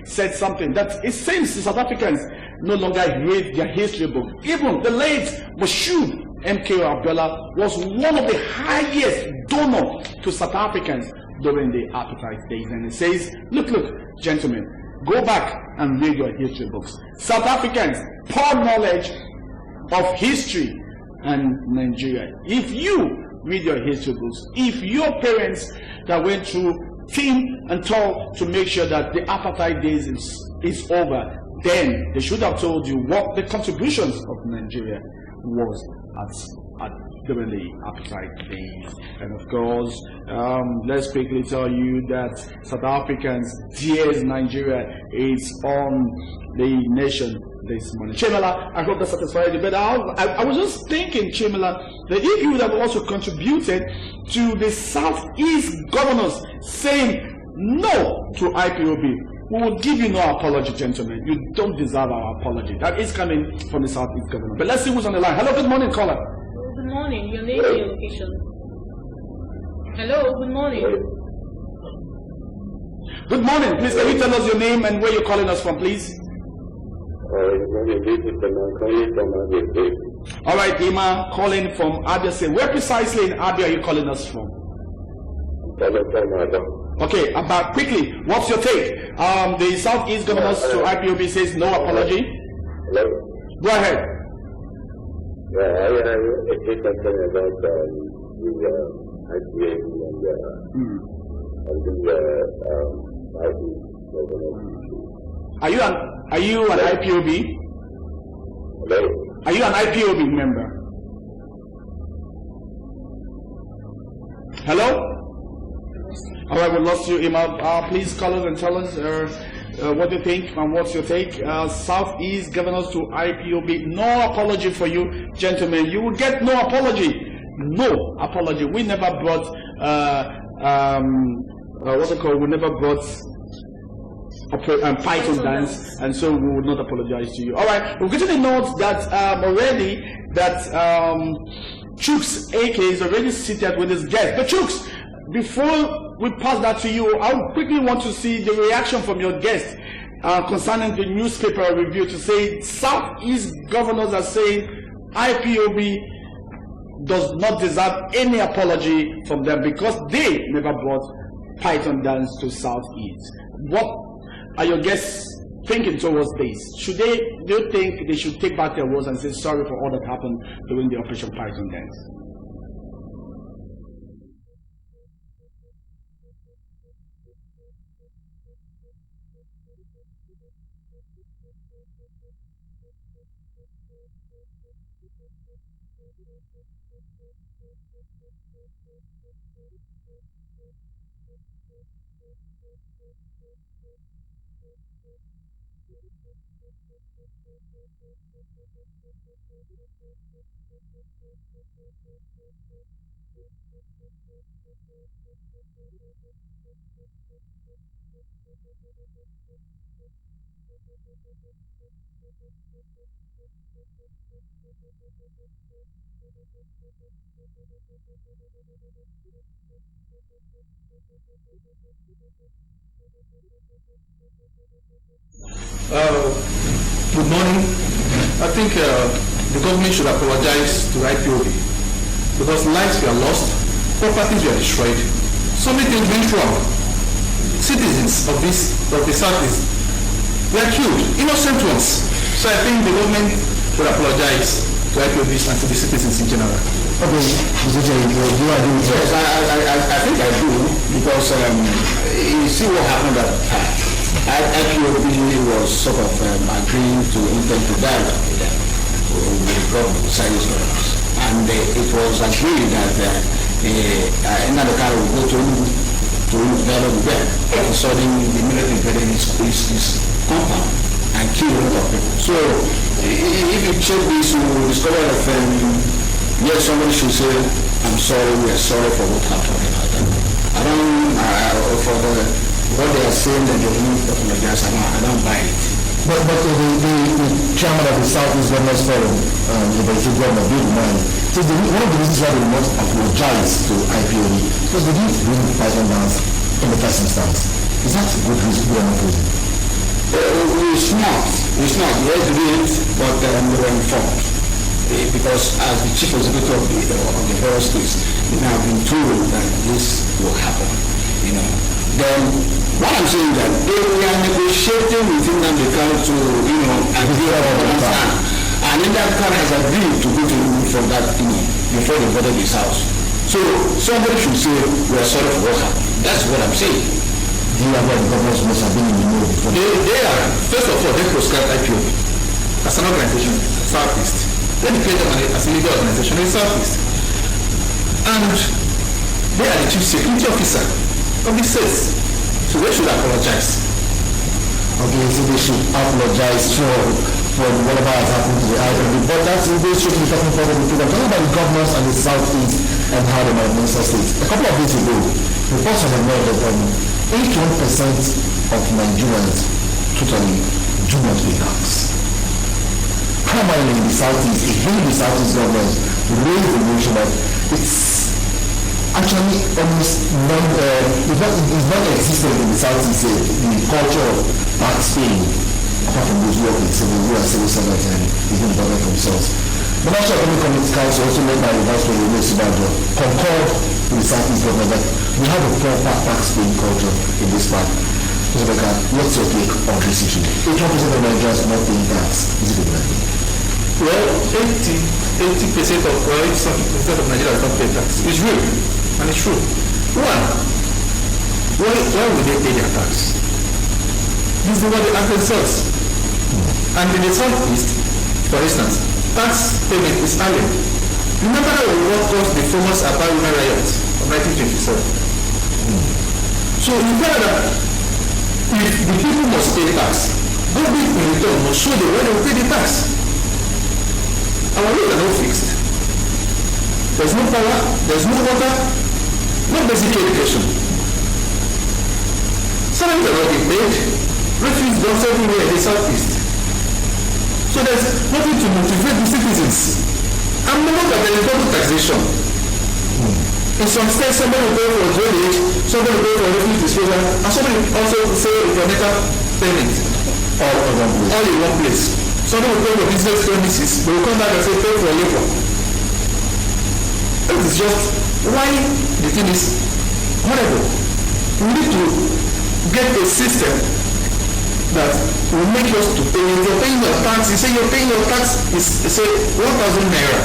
said something that it seems the South Africans no longer read their history book. Even the late Moshood MK Abdullah was one of the highest donors to South Africans during the apartheid days. And it says, look, gentlemen, go back and read your history books. South Africans, poor knowledge of history and Nigeria. If you read your history books, if your parents that went through thin and tall to make sure that the apartheid days is over, then they should have told you what the contributions of Nigeria was during the apartheid days. And of course, let's quickly tell you that South Africans tears Nigeria is on the nation this morning. Chimela, I hope that satisfied you. But I was just thinking, Chimela, that if you would have also contributed to the Southeast governors saying no to IPOB, we will give you no apology, gentlemen. You don't deserve our apology. That is coming from the Southeast governor. But let's see who's on the line. Hello, good morning, caller. Good morning. Your name and your location. Hello, good morning. Good morning. Please, can you tell us your name and where you're calling us from, please? All right, Ima, calling from Abia. Where precisely in Abia are you calling us from? Okay, about quickly, what's your take? The Southeast governors to IPOB says no apology. Hello? Go ahead. Yeah, I say something about the IPA and the Are you an IPOB? Hello? Are you an IPOB member? Hello? All right, we lost you, Ima. Please call us and tell us what you think and what's your take. Southeast governors to IPOB, no apology for you, gentlemen. You will get no apology. No apology. We never brought, we never brought Python dance, and so we will not apologize to you. All right, we're getting a note that already that Chooks AK is already seated with his guest. But Chooks, before we pass that to you, I would quickly want to see the reaction from your guest concerning the newspaper review to say Southeast governors are saying IPOB does not deserve any apology from them because they never brought Python dance to Southeast. What are your guests thinking towards this? Do you think they should take back their words and say sorry for all that happened during the Operation Python dance? Good morning. I think the government should apologize to IPOB because lives were lost, properties were destroyed, so many things went wrong. Citizens of the Southeast were killed, innocent ones. So I think the government should apologize to IPOB and to the citizens in general. Okay, Mr. Jerry, do you agree with Yes, I think I do, because you see what happened at the time. IPOB was sort of agreeing to enter into dialogue with them, with the government, Chinese government. And it was agreed that another car will go to dialogue with them concerning the military invading his compound and kill a lot of people. So if you check this, you will discover that yes, somebody should say, I'm sorry, we are sorry for what happened. I don't, for what they are saying that they need to apologize, I don't buy it. But the chairman of the Southeast Governors Forum, the Brazilian governor, Bill Mine, says one of the reasons why they must apologize to IPOB because they didn't bring the Python dance in the first instance. Is that a good reason? Good enough reason? It's not. They agreed, but we were informed. Because as the chief executive of the various states, we have been told that this will happen, Then what I'm saying that they are negotiating within them the country to, agree on one time. And then that car has agreed to go to from that, before they boarded his house. So somebody should say, we are sorry for what happened. That's what I'm saying. Do you have the governors must have been in the know before? They are, first of all, they proscribed IPOB as an organization, Southeast. Then they create them as a legal organization in Southeast. And they are the chief security officer of the states. So they should apologize. Okay, so they should apologize for whatever has happened to the IPOB. But that's the way straight to the talking part of the program. Talking about the governors and the Southeast and how they might administer states. A couple of days ago, reports have emerged that 81% of Nigerians totally do not pay tax. Primarily in the Southeast, again the Southeast governors raised the notion that it's actually almost non-existent in the Southeast, the culture of tax paying, apart from those who work in who are civil servants and even bother themselves. The National Economic Committee Council, also led by the Vice President Sibajo, concurred with the Southeast government that we have a proper tax paying culture in this part. Mr. Becca, what's your take on this issue? 81% of Nigerians are not paying tax. Is it a good idea? Well, 80% of Nigerians don't pay tax. It's real, and it's true. One, why would they pay their tax? This is what they ask themselves. And in the Southeast, for instance, tax payment is alien. Remember what caused the famous Abia riot of 1927? So you know that if the people must pay tax, government in return must show them where they will pay the tax. Our roads are not fixed. There's no power, there's no water, no basic education. Salaries are not being paid. Refuse jobs everywhere in the Southeast. So there's nothing to motivate the citizens. And remember that there is double taxation. In some states, somebody will pay for drainage, somebody will pay for refuse disposal, and somebody will also say environmental payment. All in one place. Somebody will pay for business premises, they will come back and say pay for labor. That is just why the thing is horrible. We need to get a system that will make us to pay. If you're paying your tax, you say you're paying your tax is say 1,000 naira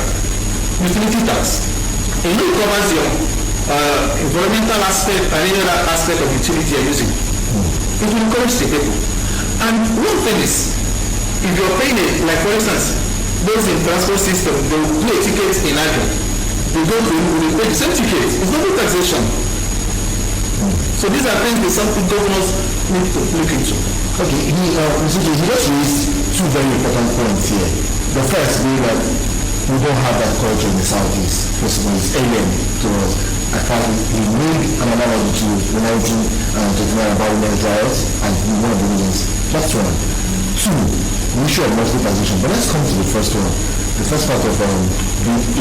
utility tax. And it covers your environmental aspect and any other aspect of utility you're using. It will encourage the people. And one thing is, if you're paying it, like for instance, those in transport system, they will do a ticket in Abia. They go to, they pay the same ticket. It's not taxation. So these are things that something governors need to look into. Okay, he just raised two very important points here. The first being that we don't have that culture in the Southeast. First of all, it's alien to us. I thought he made an analogy to the 1939 about women's rights and one of the reasons. That's one. Two, the issue of multiplication. But let's come to the first one. The first part of being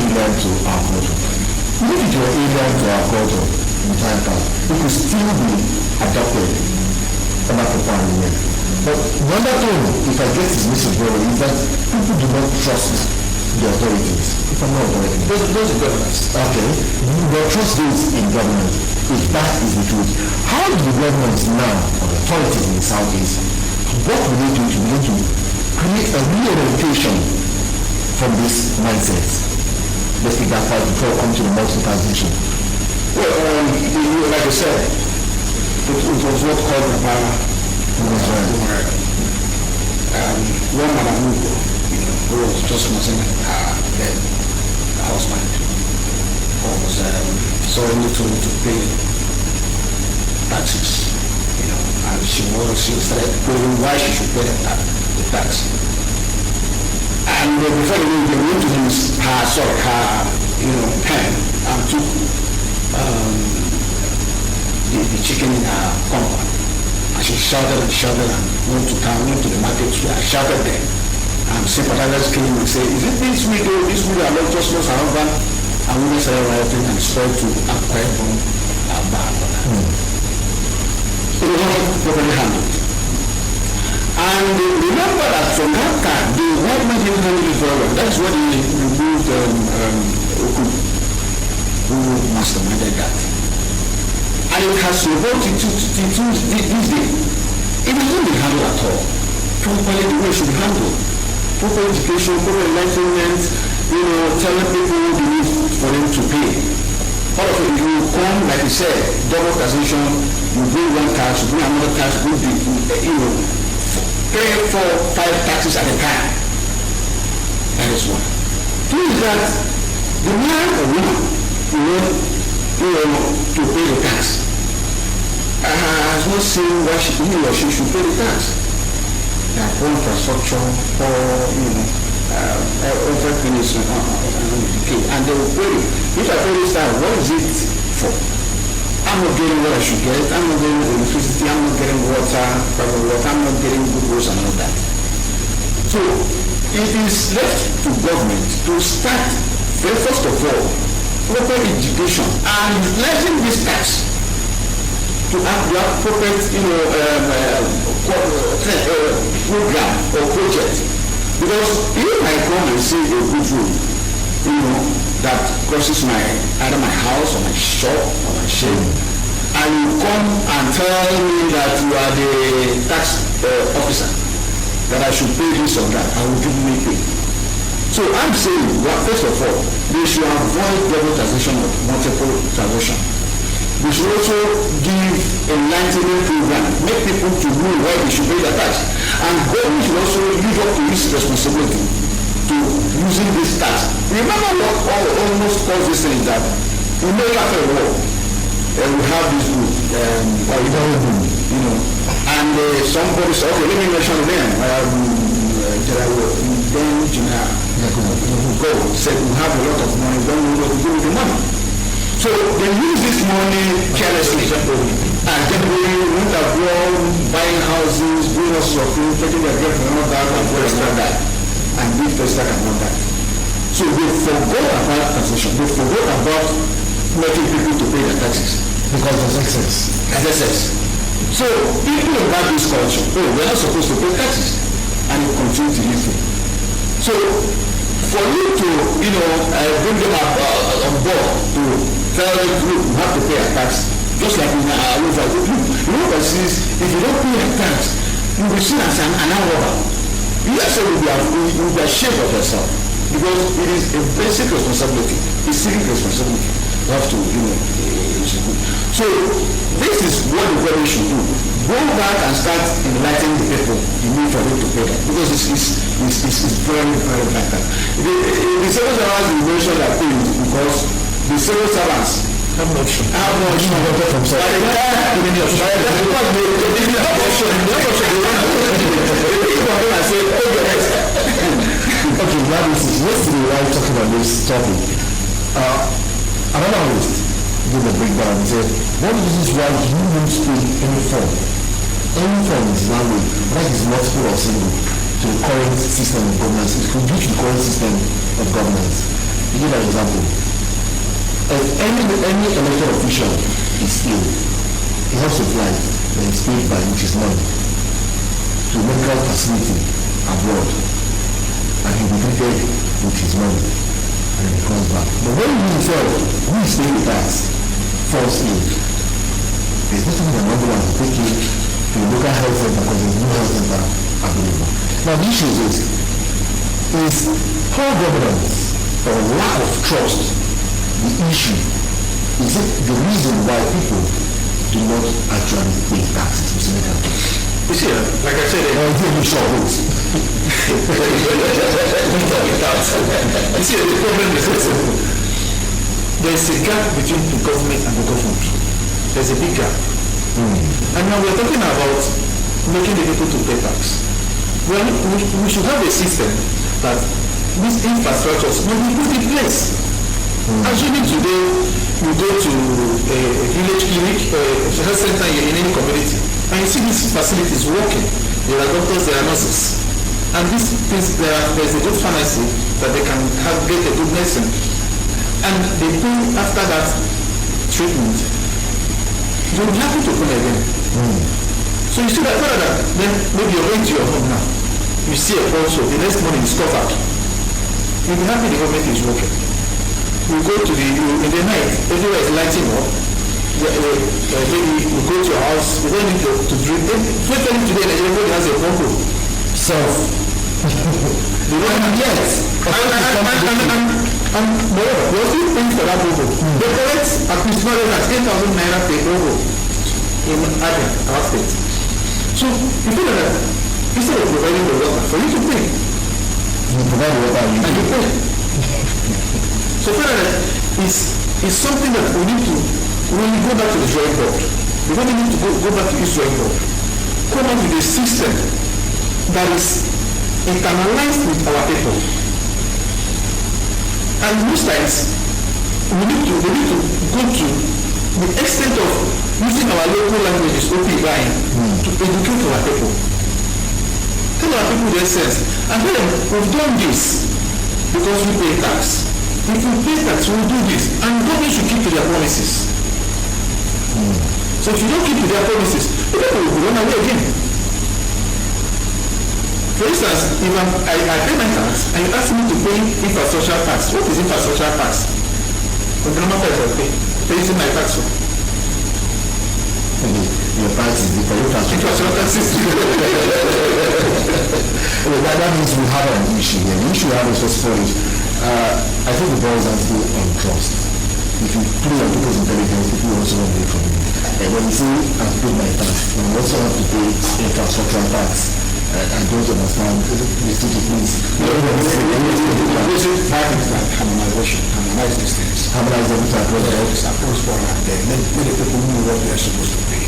alien to our culture. Even if you're alien to our culture in the time past, it could still be adopted under proper women. But another thing, if I get this message well, is that people do not trust the authorities. If I'm not authority. Those are governments. Okay. You don't trust those in government. If that is the truth. How do the governments now, or the authorities in the Southeast, what will they do to begin to create a reorientation from this mindset? Let's take that part before we come to the multiplication. Well, like I said, it was what called the power. One man who was just missing her husband was suddenly told to pay taxes, and she started querying why she should pay the tax. And before they went to use her pen and took the chicken in her compound. And she shouted and went to town, went to the market square, shouted there. And sympathizers came and said, is it this widow I love just lost her husband? And women started rioting and started to acquire from her back. So it was not properly handled. And remember that from that time, the white man didn't handle it very well. That's when he removed Oku, who masterminded that. And it has revolted to this day. It doesn't be handled at all. Properly the way it should be handled. Proper education, proper enlightenment, telling people the need for them to pay. All of it, you come, like you said, double taxation, you bring one tax, you bring another tax, you pay 4, 5 taxes at a time. That is one. Two is that the man or woman to pay the tax has not seen why he or she should pay the tax. They are poor infrastructure, everything is decay, and they will query. If I pay this tax, what is it for? I'm not getting what I should get. I'm not getting electricity. I'm not getting water, proper water. I'm not getting good roads and all that. So it is left to government to start, first of all, proper education and utilizing this tax to have the appropriate, program or project. Because if I come and see a good road, that crosses either my house or my shop or my shed, and you come and tell me that you are the tax officer, that I should pay this or that, I will give me pay. So I'm saying, first of all, they should avoid double taxation or multiple taxation. We should also give enlightenment program, make people to know why they should pay their tax. And government should also live up to its responsibility to using this tax. Remember what almost caused this thing is that we make after a war, and we have this group, and somebody said, okay, let me mention them. Said we have a lot of money, don't know what to do with the money. So they use this money carelessly and get going, went abroad, buying houses, doing all sorts of things, taking their girlfriend and all that, and restaurant that, and big restaurant and all that. So they forgot about taxation. They forgot about making people to pay their taxes because there's excess. There's excess. So people about this culture, we're not supposed to pay taxes, and it continues to use it. So for you to, bring them on board to tell them, look, you have to pay a tax, just like in our over. Overseas, if you don't pay a tax, you will be seen as an robber. You yourself will be ashamed of yourself, because it is a basic responsibility, a civic responsibility. You have to, So this is what the government should do. Go back and start enlightening the people the need for them to pay that, because it's very, very vital. The civil servants will mention that pay because the civil servants have an option. I have no option. I got from sir. Okay, now yesterday while talking about this topic, another host gave a breakdown and said, one of the reasons why he won't speak any form is language, that is multiple or single, to the current system of governance. It could due to the current system of governance. To give an example, if any elected official is ill, he has to fly and is paid by which is money to a medical facility abroad, and he will be treated with his money and he comes back. But when he himself, who is paying the tax, falls ill, there's nothing in the ambulance to take him to the local health center because there's no health center available. Now the issue is poor governance or lack of trust. The issue is it the reason why people do not actually pay taxes to Senegal? You see, like I said, you see, the problem is this. There's a gap between the government and the government. There's a big gap. And now we're talking about making the people to pay tax. Well, we should have a system that these infrastructures will be put in place. Assuming today you go to a village clinic, a health center in any community, and you see these facilities working. There are doctors, there are nurses, and there's a good pharmacy that they can get a good medicine, and they pay after that treatment. You'll be happy to come again. So you see that rather than then maybe you're going to your home now, you see a pulse, the next morning it's covered. You'll be happy the government is working. You go to in the night, everywhere is lighting up. Maybe you go to your house, you don't need to drink. Especially today, everybody has a pump. Yes. And moreover, we also paying for that pump. The parents at least more than 10,000 naira per pump in Abia, our state. So, you feel that instead of providing the water, for you to pay. You provide the water and you pay. So is something that we need to, when we go back to the drawing board, we don't need to go back to this drawing board. Come up with a system that is internalized with our people. And most times, we need to go to the extent of using our local languages, OP line, to educate our people. Tell our people their sense. And tell them, we've done this because we pay tax. If we pay tax, we will do this. And government should keep to their promises. So if you don't keep to their promises, the people will run away again. For instance, if I pay my tax and you ask me to pay infrastructure tax, what is infrastructure tax? The normal price I pay. Paying my tax. Your tax is different. Infrastructure tax is that means we have an issue here. The issue we have is just for it. I think the boils down to on trust. If you play on people's intelligence, people also run away from you. And when you say I've paid my tax, you also have to pay infrastructure tax. I don't understand. Mr. Please. This is part of that harmonization. Harmonize these things. Harmonize everything across approach for that. Let the people know what they are supposed to pay.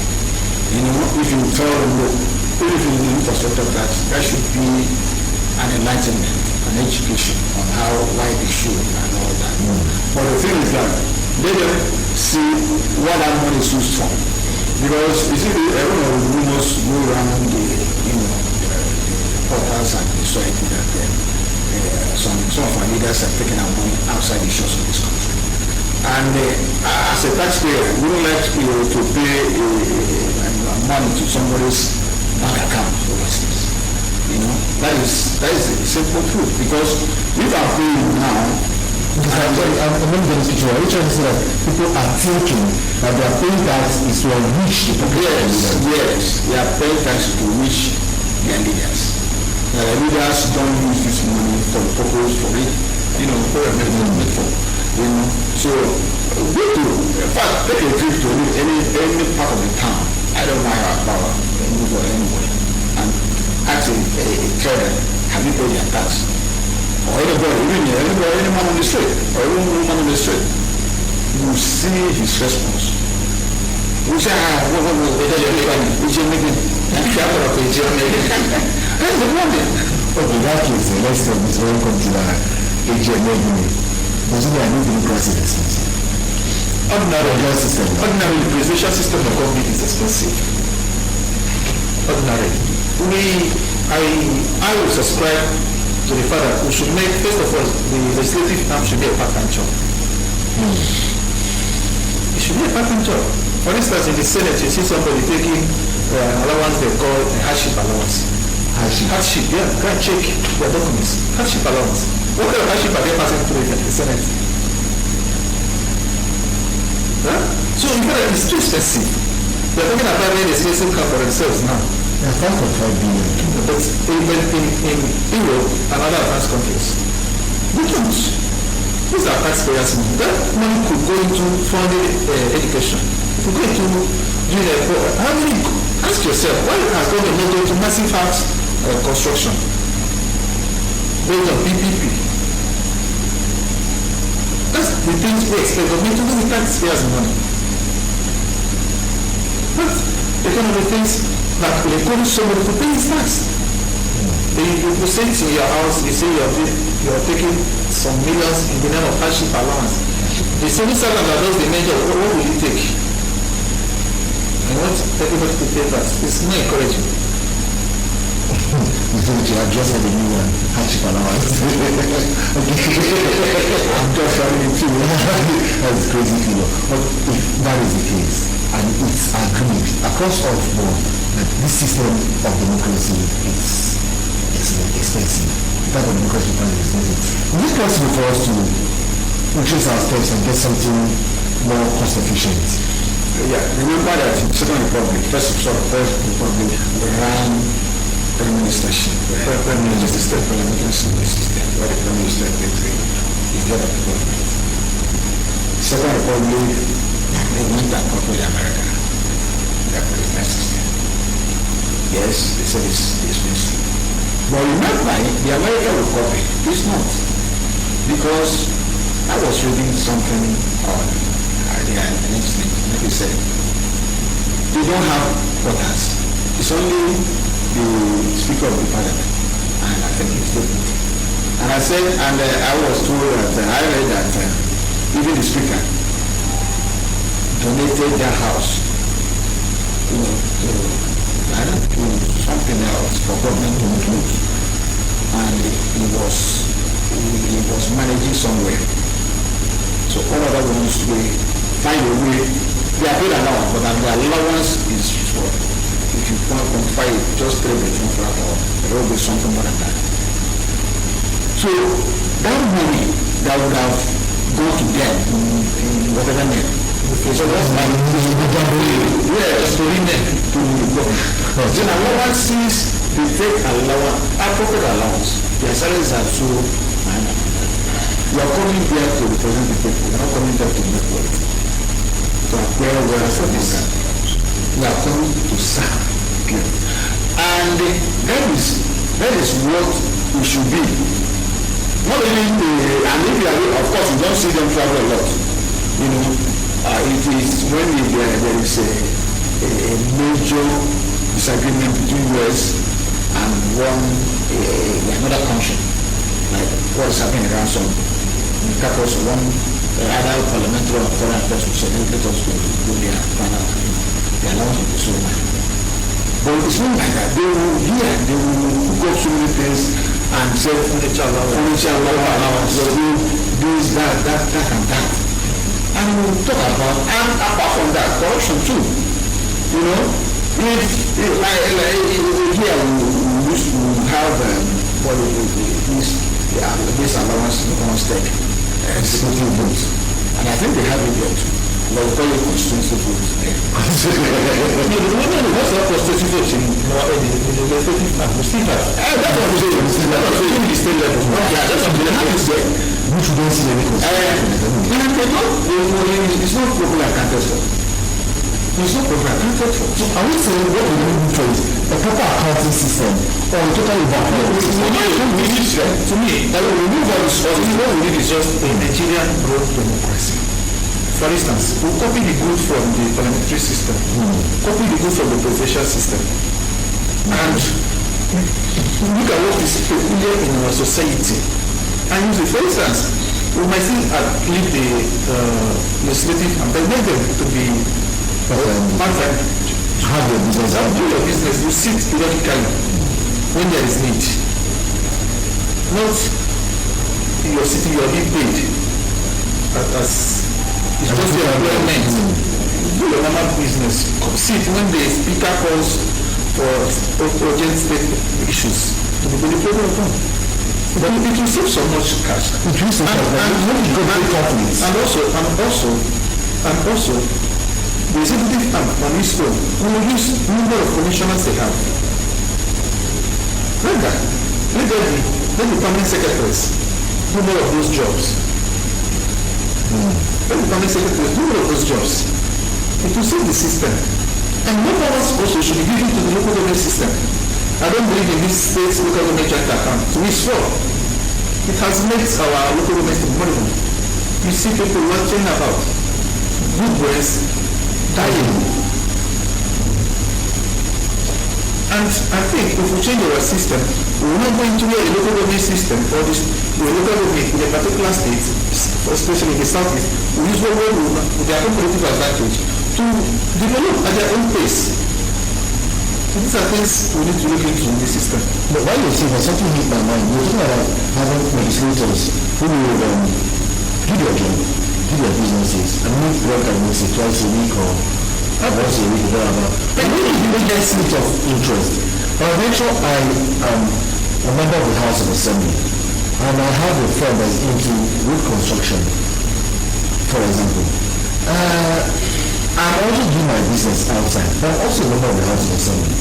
You know, if you tell them, look, if you need infrastructure tax, that should be an enlightenment, an education on how, why they should and all that. But the thing is that they don't see what that money is used for. Because you see, everyone of the rumors go around the, portals and the society that some of our leaders have taken our money outside the shores of this country. And as a taxpayer, we don't like to pay money to somebody's bank account overseas. You know, that is a simple truth, because if I'm paying now, I'm not going to speak to you. Are you trying to say that people are thinking that they are paying tax is to enrich the population? Yes, they are paying tax to enrich their leaders. The leaders don't use this money for the purpose for it, for a made for. So go to, in fact, take a trip to any part of the town. I don't mind about anywhere, and ask a trader, have you paid your tax? Or anybody, any man on the street, or any woman on the street. you see his response. You say, that's the problem. Okay, that case, let's say it's very consider AGM making it. Doesn't mean I need democracy is expensive. Ordinary presidential system of government is expensive. Ordinary. I will subscribe to the fact that we should make, first of all, the legislative arm should be a part-time job. It should be a part-time job. For instance, in the Senate, you see somebody taking allowance they call a hardship allowance. Hardship, yeah, go and check their documents. Hardship allowance. What kind of hardship are they passing through in the Senate? Huh? So in fact, it's too expensive. They're talking about having a expensive car for themselves now. Yeah, 5.5 billion. But in Europe and other advanced countries, we don't. These are taxpayers' money. That money could go into funding education. If you go into doing how many? Ask yourself, why has government not gone to massive house construction based on PPP? That's the things we expect government to do with taxpayers' money. But the kind of the things that will encourage somebody to pay his tax. You say it in your house, you say you're taking some millions in the name of hardship allowance. The civil servant that does the measure, what will you take? I want everybody to pay that. It's not encouraging. You think you have just had a new one, hardship allowance. I'm just running into that's crazy figure. But if that is the case, and it's agreed across all the board that this system of democracy is expensive. That of democracy is expensive. Is it possible for us to retrace our steps and get something more cost efficient? Yeah, remember that in Second Republic, First Republic, we ran Prime Ministership. Prime Minister system, parliamentary system, where the Prime Minister takes is the other government. Second Republic, they went and got with America. That political system. Yes, they said it's expensive. But remember, the American Republic is not. Because I was reading something on the next thing, like you said, they don't have quotas. It's only the Speaker of the Parliament, and I think it's different. And I said, and I was told that I read that even the Speaker donated their house to something else for government to include, and he was managing somewhere. So all of that wants to find a way. They are paid allowance, but the allowance is for, if you want to quantify it, just 3 bedroom flat, or there will be something more than that. So that money that would have gone to them in whatever name. So that's my just to rename to the government. Then allowances, they take allowance, appropriate allowance. Their salaries are so minor. You are coming there to represent the people. You are not coming there to make wealth. To acquire wealth for this. You are coming to serve people. And that is what we should be. Not only and if you are, of course, you don't see them travel a lot. You know, it is when there is a major disagreement between US and another country, like what is happening around some because one other parliamentary or foreign affairs will say, let us go there and find out the allowance of the so much. But it's not like that. They will go so many things and say furniture allowance, this, that and that. And we'll talk about, and apart from that, corruption too. You know, if like here we used to have this allowance on stake, executive votes, and I think they have it there too. But we call it constituency votes. What's the constituency votes in the legislative map? We still have. That's what we say. That's what we say in the state level. Yeah, that's what we say. Which we don't see any it's not properly accounted for. It's not properly accounted for. So are we saying what we need for is a proper accounting system or a totally evacuated system? To me, that we remove all this, what we need is just a Nigerian growth democracy. For instance, we copy the good from the parliamentary system, copy the good from the presidential system, and look at what is peculiar in our society and use it. For instance, we might still leave the legislative and make them to be part-time. Have your business. Do your business. You sit periodically when there is need. Not your city, you are being paid as it's just your employment. Do your normal business. Sit when the speaker calls for urgent state issues. To be the problem of but it will save so much cash. And also, the executive and municipal will use number of commissioners they have. Let the permanent secretaries do more of those jobs. Let the permanent secretaries do more of those jobs. It will save the system. And more powers also should be given to the local government system. I don't believe in this state's local government joint account. We swore. It has made our local government vulnerable. You see people watching about good brains dying. And I think if we change our system, we will not go into a local government system or the local government in a particular state, especially in the southeast, we use what with their own political advantage to develop at their own pace. So these are things we need to look into in the system. But while you're saying that, something hit my mind. You're talking about having legislators who will do their job, do their businesses, and meet work and say twice a week or once a week or whatever. But when you get sense of interest, by nature, I am a member of the House of Assembly, and I have a friend that's into road construction, for example. I'm also doing my business outside, but I'm also a member of the House of Assembly.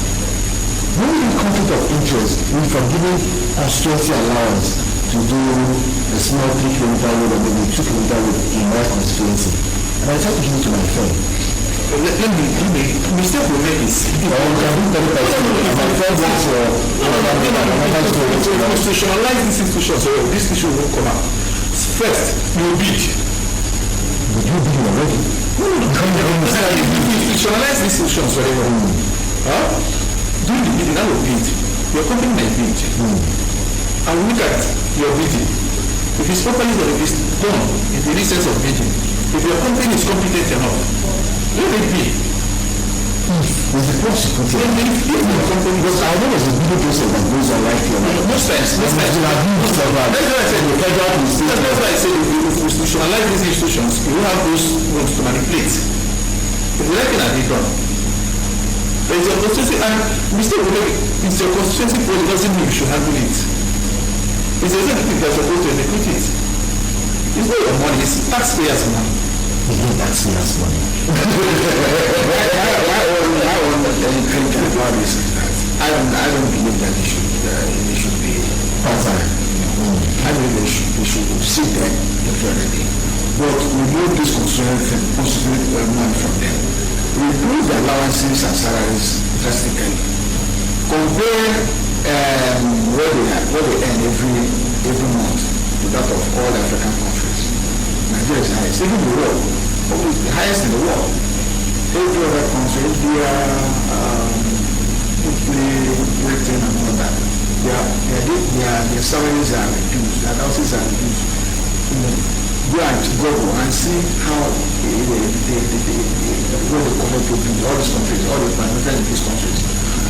When we do conflict of interest, we from giving constituency allowance to do a small 3-kilometer road or maybe 2-kilometer road in my constituency, and I try to give it to my friend. Let me mistake we make is institutionalize this institution so this issue won't come out. First, you bid. But you bid already. Institutionalize this institution so during the bidding, I will bid. Your company might bid. And look at your bidding. If it's properly done, if it's done in the sense of bidding, if your company is competent enough, let it be. There's a prosecutor. If your company, because I know there's a video process that goes on right here. Most times. That's why I say if you institutionalize these institutions, you don't have those ones to manipulate. If you like it, I'll be done. But it's your constituency, and mistake we make, it's your constituency project doesn't mean you should handle it. It's the executive that's supposed to execute it. It's not your money, it's taxpayers' money. Taxpayers' money. I don't believe that it should be part-time. I believe they should sit there differently. But we know this constituent money from them. We improve the allowances and salaries drastically. Compare what they earn every month to that of all African countries. Nigeria is highest, even the world, probably the highest in the world. Every other country, India, Britain and all that, their salaries are reduced, their allowances are reduced. Go and Google and see how what the common people in all these countries, all the parliamentarians in these countries.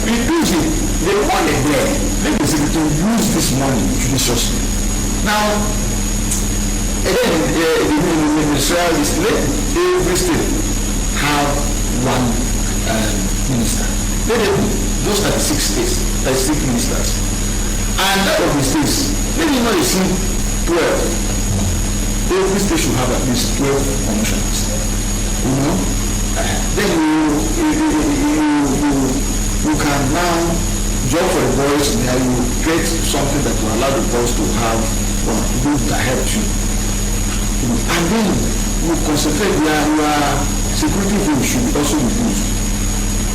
Reduce it. The money there. Let me say to use this money judiciously. Now, again, the ministerial is let every state have one minister. Let them those 36 states, 36 ministers. And that of the states, let me not see 12. Every state should have at least 12 commissioners. You know? Then you can now job for the boys and you create something that will allow the boys to have group that help you. And then you concentrate your security vote should also be used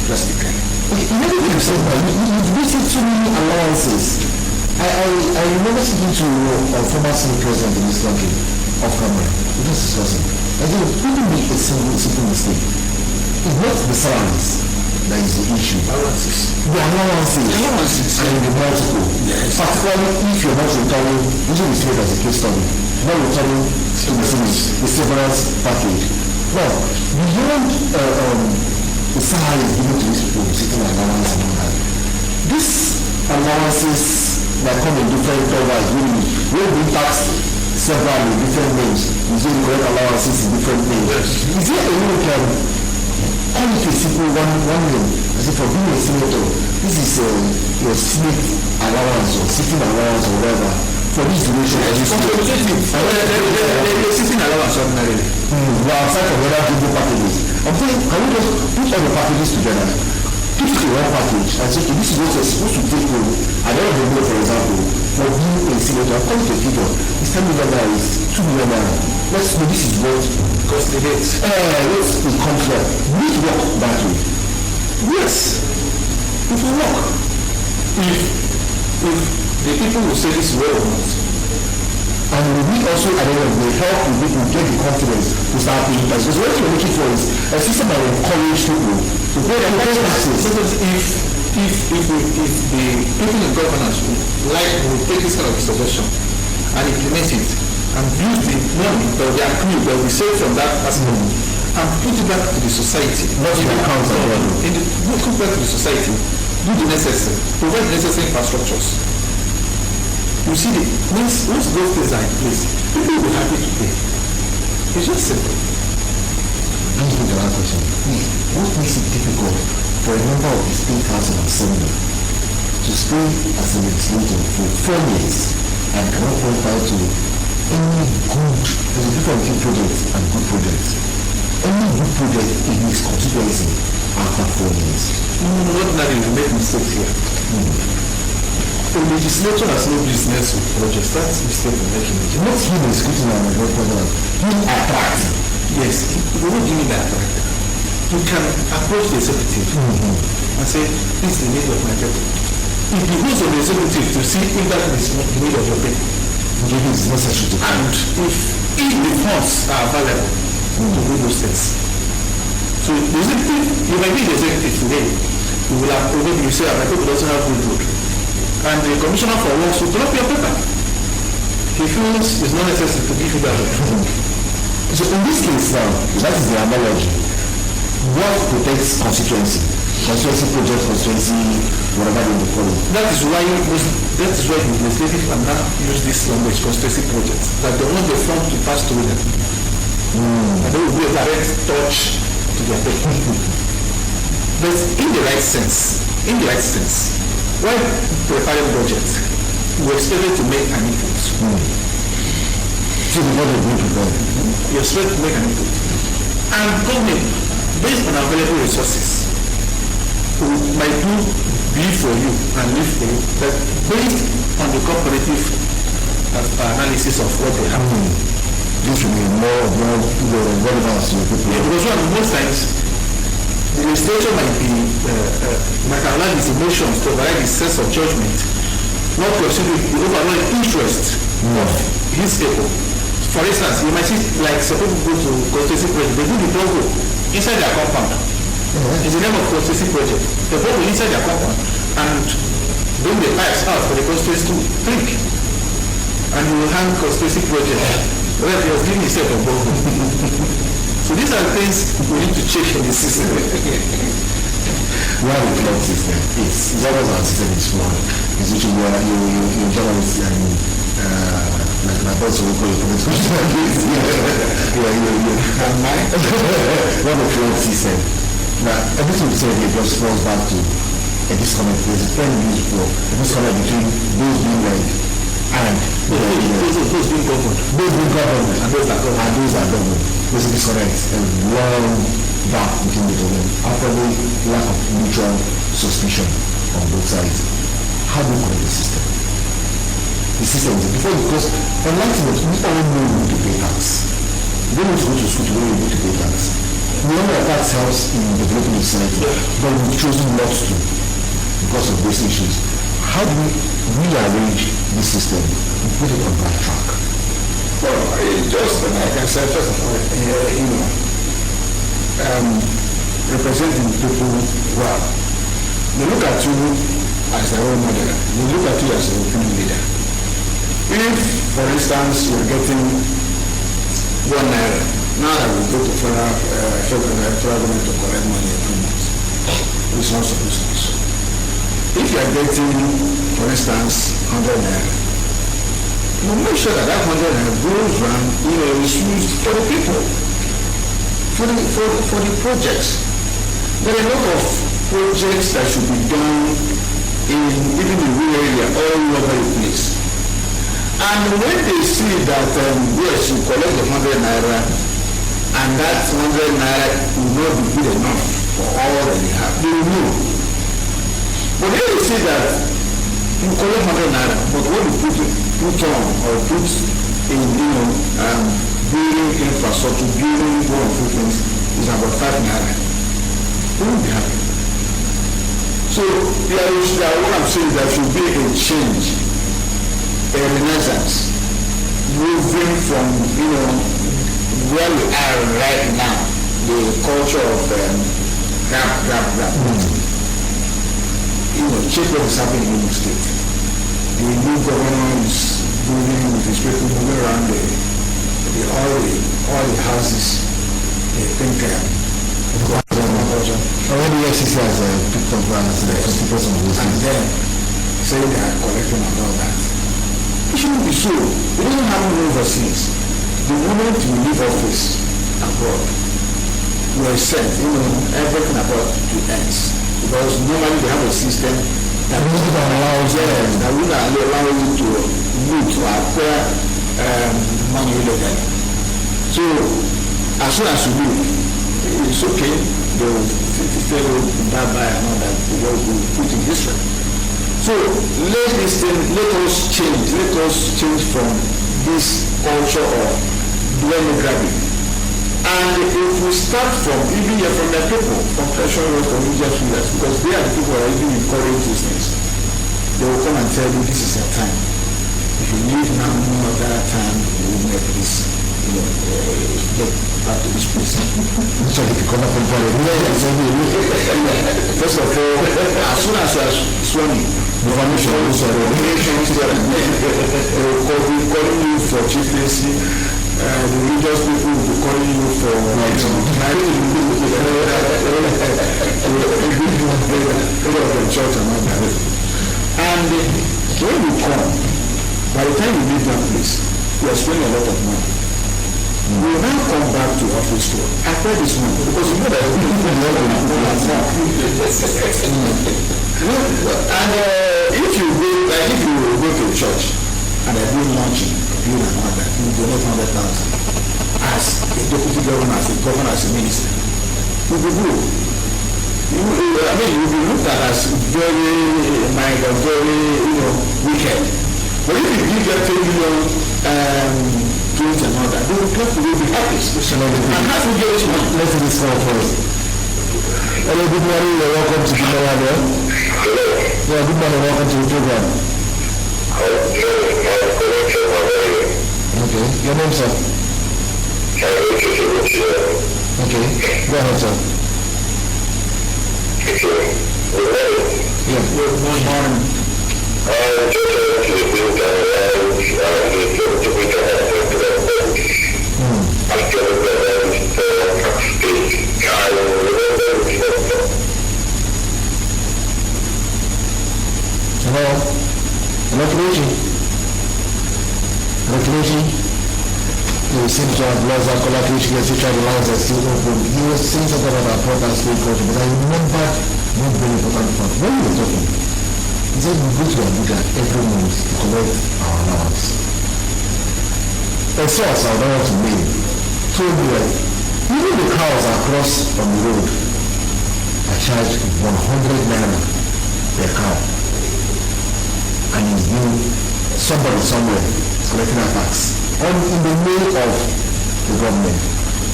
drastically. Okay, another thing you said, you've listed so many allowances. I remember speaking to a former Senate president in this country off camera. We just discussing. I think people make a simple mistake. It's not the salaries that is the issue. Allowances. The allowances. And the multiple. Yes. Particularly if you're not returning, usually we see it as a case study, not returning to the severance package. Now, beyond the salaries given to these people, sitting allowance and all that, these allowances that come in different covers, will be taxed several different names. Is it correct allowances in different names? Yes. Is there a way we can call it a simple one name? As if for being a senator, this is your Senate allowance or sitting allowance or whatever for this duration. Sitting allowance ordinarily. Well, outside of other people packages. I'm saying, can we just put all the packages together? Put it in one package and say, okay, this is what you're supposed to take home. At the end of the day, for example, for being a senator, according to the figure, it's 10 million naira, it's 2 million naira. Let's know this is what cost the date. Let's come from. We need to work that way. Yes. It will work. If the people will say this is well or not. And we also, at the end of the day, help the people get the confidence to start paying taxes. Because what you're looking for is a system that will encourage people to pay their taxes. Because if the people in governance will take this kind of suggestion and implement it and use the money that they accrue that we save from that aspect and put it back to the society. Not in the accounts of the put back to the society, do the necessary, provide the necessary infrastructures. You see, once those things are in place, people will be happy to pay. It's just simple. Brings me to that question. What makes it difficult for a member of the State House and Assembly to stay as a legislator for 4 years and cannot qualify to any good, there's a difference between projects and good projects. Any good project in his constituency after 4 years. Ordinarily, we make mistakes here. The legislature has no business with projects. That's the mistake we're making. Not him is good enough, my brother. Him attracting. Yes. What do you mean by attracting? You can approach the executive and say, this is the need of my people. It behoves of the executive to see if that is the need of your people. Maybe it's necessary to and if the funds are available to do those things. So the executive, you might be the executive today, you will have probably you say, my people doesn't have good road. And the commissioner for works will drop your paper. He feels it's not necessary to give you that. So in this case now, that is the analogy. What protects constituency? Constituency project, constituency, whatever they call it. That is why the legislative can now use this language, constituency projects, that they want the fund to pass through them. And they will be a direct touch to their people. But in the right sense, when preparing budget, we expect to make an input. So the budget will be prepared. You expect to make an input. And government, based on available resources, might do be for you and live for you, but based on the comparative analysis of what they have. This will be more relevant to the people. Yeah, because most times, the legislature might allow his emotions to override his sense of judgment, not considering the overall interest of his people. For instance, you might see like some people go to constituency project, they do the borehole inside their compound. It's the name of constituency project. They borehole inside their compound and bring the pipes out for the constituency to drink. And you will hang constituency project. Well, he was giving himself a borehole. So these are things we need to check in the system. We have a cloud system. It's always our system is flawed. It's which you journalists and like my boss will call it from this question. We have a flawed system. Now, everything we say here just falls back to a disconnect. There's a trend used for a disconnect between those being right and those being governed. Those being governed and those that are governed. There's a disconnect. A long gap between the two of them. Probably lack of mutual suspicion on both sides. How do you correct the system? The system is before, because enlightenment, we all know who to pay tax. We don't need to go to school to know who to pay tax. We know that tax helps in developing the society, but we've chosen not to because of these issues. How do we rearrange the system and put it on the right track? Well, just like I said, first of all, representing people well. They look at you as a role model. They look at you as an opinion leader. If, for instance, you're getting 1 naira, now that we go to federal government to collect money every month, it's not supposed to be so. If you are getting, for instance, 100 naira, you make sure that 100 naira goes around, is used for the people, for the projects. There are a lot of projects that should be done even in rural area all over the place. And when they see that yes, you collect the 100 naira and that 100 naira will not be good enough for all that they have, they will know. But when they see that you collect 100 naira, but what you put on or put in building infrastructure, building one of the things is about 5 naira, they won't be happy. So what I'm saying is there should be a change, a renaissance, moving from where we are right now, the culture of grab. Check what is happening in the state. The new governor is moving with his people, moving around all the houses. They think already FCC has picked up balance there, 50% of those and then saying they are collecting and all that. It shouldn't be so. It doesn't happen overseas. The moment you leave office abroad, you are sent, everything about to ends. Because normally they have a system that will allow you to move to acquire money illegally. So as soon as you do, it's okay. They will buy and all that. They will put in history. So let us change from this culture of blame grabbing. And if we start from even from the people, from pressure from religious leaders, because they are the people that are even encourage these things, they will come and tell you this is your time. If you leave now, no other time, you will make this, get back to this place. So if you come up and tell you, first of all, as soon as you are swimming, the foundation will calling you for chieftaincy. The religious people will be calling you for church and all that. And when you come, by the time you leave that place, you are spending a lot of money. We will now come back to office to apply this money because you know that and if you go to church and they're doing launching, and all that, you donate 100,000 as a deputy governor, as a governor, as a minister. You will do. You will be looked at as very mild, very wicked. But if you give them 10 million tools and all that, they will be happy. And how to get this money? Let's do this one first. Hello, good morning, welcome to the program. Yeah, good morning, welcome to the program. Okay, your name, sir? Okay, go ahead, sir. Yeah, good morning. Hello, Kelechi. You seem to have lost that caller, Kelechi. The lines are still open. He was saying something about important state culture, but I remember one very important part. When we were talking, he said we go to Abuja every month to collect our allowance. A source I don't want to name told me that even the cows across from the road are charged 100 naira per cow. And it's being somebody somewhere is collecting a tax in the name of the government.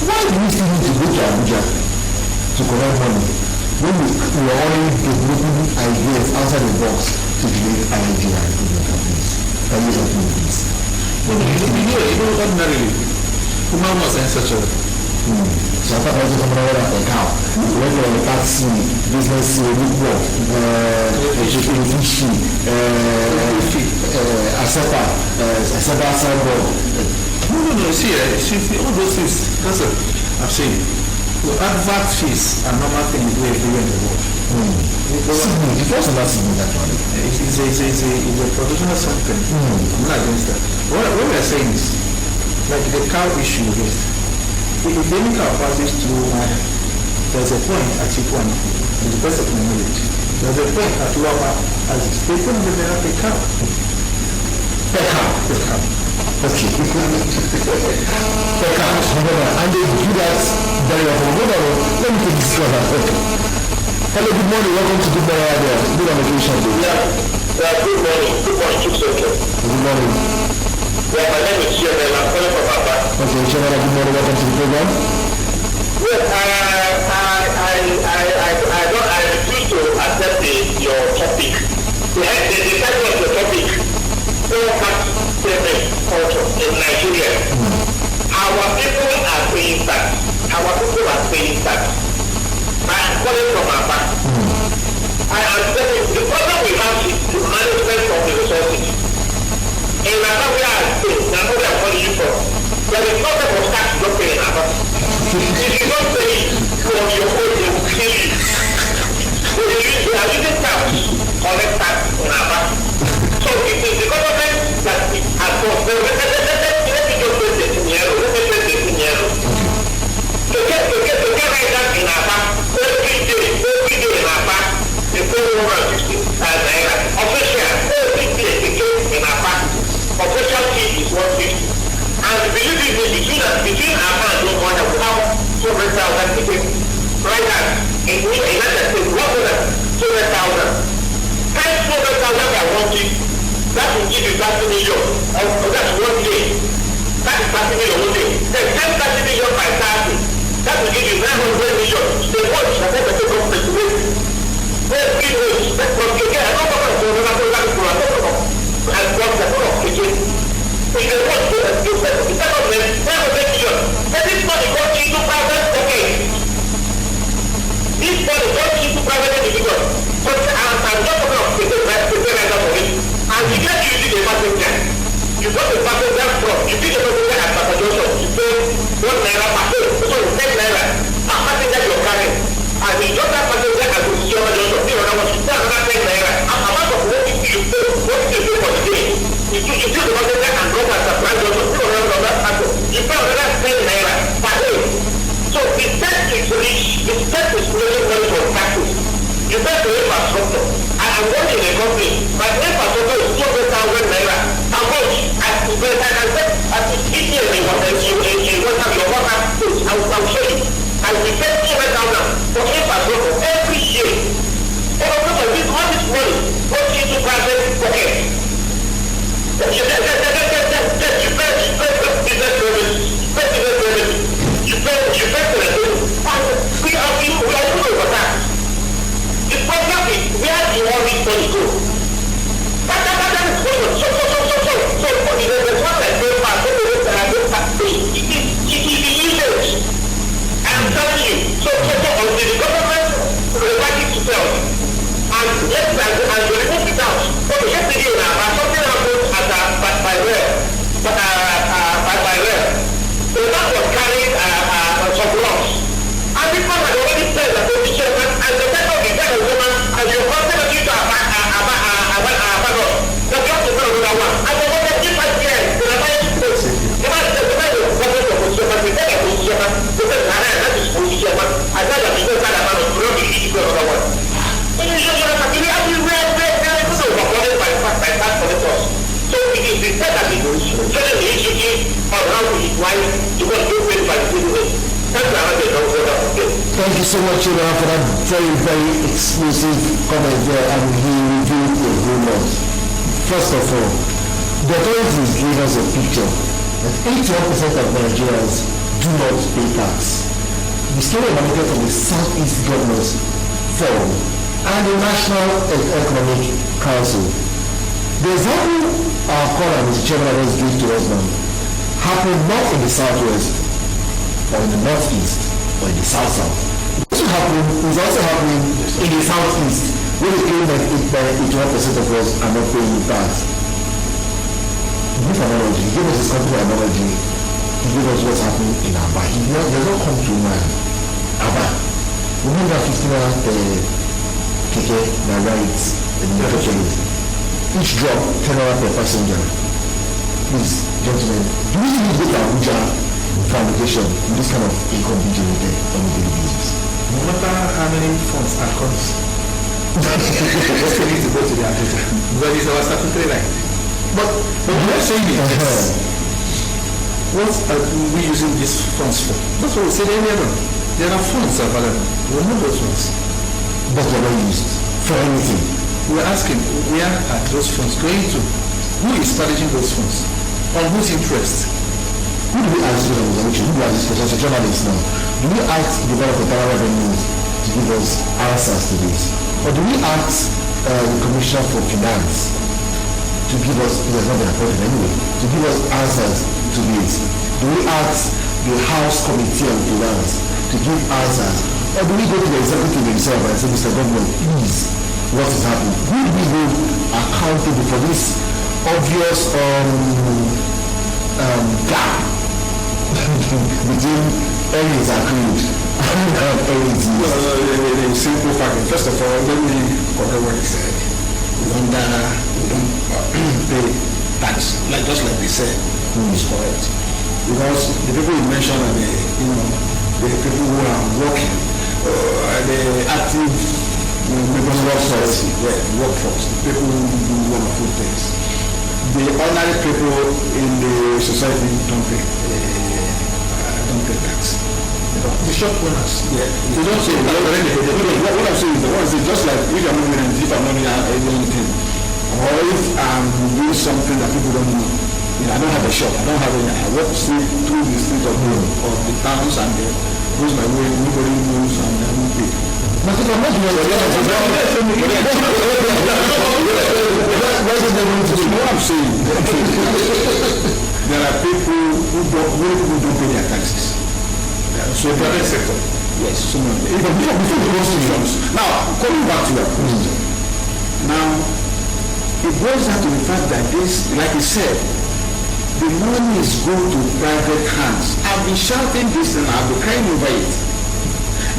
Why do we still need to go to Abuja to collect money when we are only developing ideas outside the box to create energy and improvement companies? Can you help me with this? ordinarily, woman was in such a. So I thought I was just coming over a cow. When you're on the taxi, business, work, fishing, Asapa, No, see, all those things, that's what I've seen. The advert fees are normal thing we do everywhere in the world. It wasn't that simple, actually. It's a professional something. I'm not against that. What we're saying is, like the cow issue, if any cow passes through, there's a point at Chikwan, to the best of my knowledge. There's a point at Lower Aziz. They don't even have a cow. Per cow. Okay. Per cow. And they do that very often. Let me take this one. Hello, good morning. Welcome to Good Morning Abia. Good on vacation day. Yeah, good morning. Good morning, Chief Secretary. Good morning. Yeah, my name is Chairman. I'm calling from Abia. Okay, Chairman, good morning. Welcome to the program. Yes, I refuse to accept your topic. The title of the topic, poor payment culture in Nigeria. Our people are paying tax. I am calling from Abia. I am telling you, the problem we have is the management of the resources. In Abia State, now what I'm calling you from, there is no type of tax you don't pay in Abia. If you don't pay it from your own, they will kill you. They are using tax to collect tax in Abia. So it is the government that has got let me just say this in yellow. To get right that in Abia, every day in Abia, they pay 150 naira. Official, every day they get in Abia. Official fee is 150. And believe me, between Abia and the one that we have 200,000 tickets. Right now, in United States, 200,000. Times 200,000 by 150. That will give you 30 million. That's 1 day. That is 30 million 1 day. Then 30 million by 30. That will give you 900 million. The watch that the government to make. Every watch that was taken, I don't know what to do. And what's the point of taking? If the watch the government, 900 million. Then this money goes into private pockets. This money goes into private individuals. But I'm not talking of taking right now for it. And you get using a passenger. You got a passenger from, you see the passenger at Papa Johnson, you pay 1 naira per day, so 10 naira per passenger you're carrying. And you got that passenger at Papa Johnson, you know what, you pay another 10 naira. And amount of what you pay for the day. You take the passenger and drop at Papa Johnson, you know another passenger. You pay another 10 naira per day. So the tax is rich, the tax is really money for taxes. You pay the infrastructure. I'm working in a company. My infrastructure is 200,000 naira. How much? I can get at the ETL in what have your water is. I'll show you. I will pay 200,000 for infrastructure every year. All this money goes into private pocket. You pay business revenue. You pay for the bill. We are over that. The problem is where do you want this money to go? That is going on. So, there's one like this part, it is the usage. I'm telling you. So, until the government reverts it to sell, and we remove it out. Okay, yesterday now, something happened by rail. By rail. So that was carrying some blocks. And this one had already said that the chairman and the type of the woman and you wanted you to the job is not another one. And the one that gives us here, the position, that is position, I said that because that amount of growth is equal to another one. And you should have everywhere, by tax collectors. So it is the fact that the certain issue of how to equalize to what you pay by the citizens. Thank you so much, Children, for that very, very exclusive comment there, and he reviewed a whole lot. First of all, the authorities gave us a picture that 81% of Nigerians do not pay tax. The story emanated from the Southeast Governors Forum and the National Economic Council. The example our caller, Mr. Chairman, has given to us now happen not in the southwest, or in the northeast, or in the south-south. What is also happening in the southeast, where they claim that 81% of us are not paying tax. Give analogy, he gave us his company analogy, he gave us what's happening in Abia. He does not come to Abia. Remember that 15 keke that rides in the trains. Each drop 10 naira per passenger. Please, gentlemen, do we need to go to Abuja for allocation in this kind of income being generated on a daily basis? No matter how many funds are comes, we still need to go to the Abuja. Because it's our statutory right. But we are saying this. What are we using these funds for? That's what we said earlier on. There are funds available. We know those funds. But they're not used for anything. We're asking, where are those funds going to? Who is managing those funds? On whose interest? Who do we ask to who do we ask as a journalist now? Do we ask the Board of Federal Revenue to give us answers to this? Or do we ask the Commissioner for Finance to give us, it has not been appointed anyway, to give us answers to this? Do we ask the House Committee on Finance to give answers? Or do we go to the executive himself and say, Mr. Governor, please, what is happening? Who do we hold accountable for this obvious gap between earnings accrued and earnings used? Well, simple fact. First of all, let me correct what he said. We don't pay tax, just like they said, is correct. Because the people you mentioned are the people who are working, the active workforce, the people who do wonderful things. The ordinary people in the society don't pay tax. The shop owners, they don't say what I'm saying is the ones just like if I'm not doing anything, or if I'm doing something that people don't know. I don't have a shop, I don't have any. I walk through the street of the towns and goes my way, nobody knows and I don't pay. But if I'm not doing what I'm saying, there are people who don't pay their taxes. So private sector. Yes. So before the constitutions. Now, coming back to your question. Now, it boils down to the fact that this, like you said, the money is going to private hands. I've been shouting this and I've been crying over it.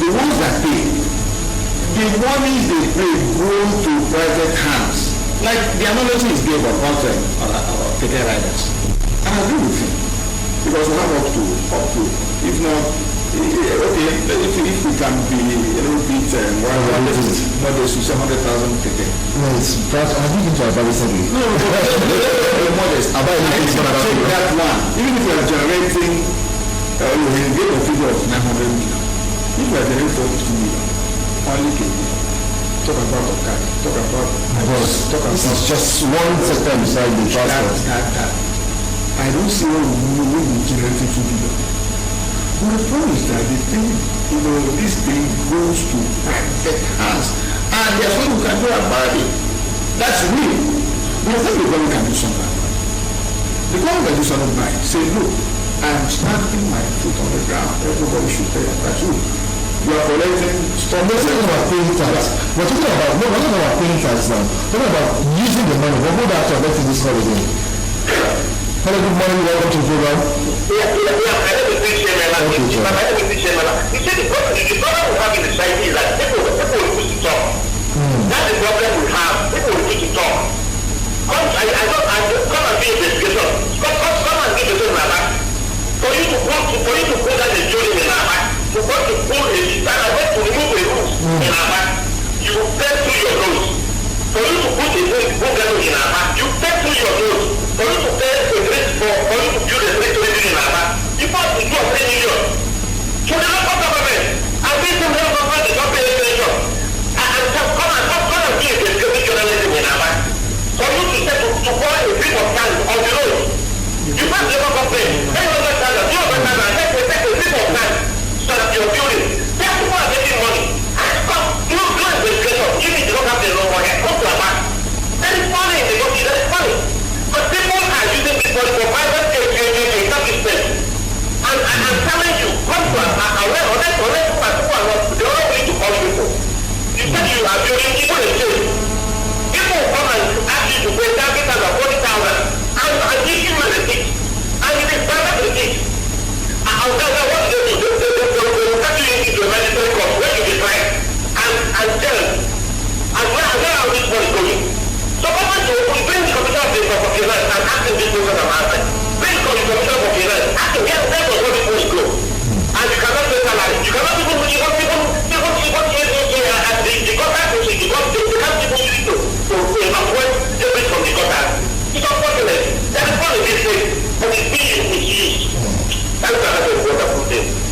The ones that pay, the monies they pay go to private hands. Like the analogy is given about ticket riders. I agree with him. Because we have up to, if not, okay, if we can be a little bit modest to 700,000 tickets. No, it's perhaps I think into Abia recently. No, modest. Take that one. Even if we are generating, we get a figure of 900 million. If we are generating 42 million, only KD. Talk about Okada. Talk about. This is just one sector beside the transport. I don't see what we will be generating 2 billion. But the problem is that the thing, this thing goes to private hands. And there's what we can do about it. That's real. But I think the government can do something about it. The government can do something about it. Say, look, I'm stamping my foot on the ground. Everybody should pay a tax. You are collecting stuff. We're talking about paying tax. We're talking about paying tax now. We're talking about using the money. We'll go back to this call again. Hello, good morning, welcome to the program. Yeah, I have a big shame, man. You see, the problem we have in the society is that people will push to talk. That's the problem we have. People will push to talk. Come and be investigation. Come and give the my back. For you to put that the jury in our back, to pull a stand, I want to remove the rules in our back. You will pay through your nose. For you to put a book in our back, you pay through your nose. For you to pay a rate for you to build a rate in our back, you must do 3 million. So the local government, and this is the government is not paying attention. And just come and be a investigative journalism in our back. For you to say to pour a bit of time on the road, you must never complain. Take a bit of time so that you're building. There people are making money. And come, do investigation. Give me the local government, come to our back. There is money in the country, there is money. But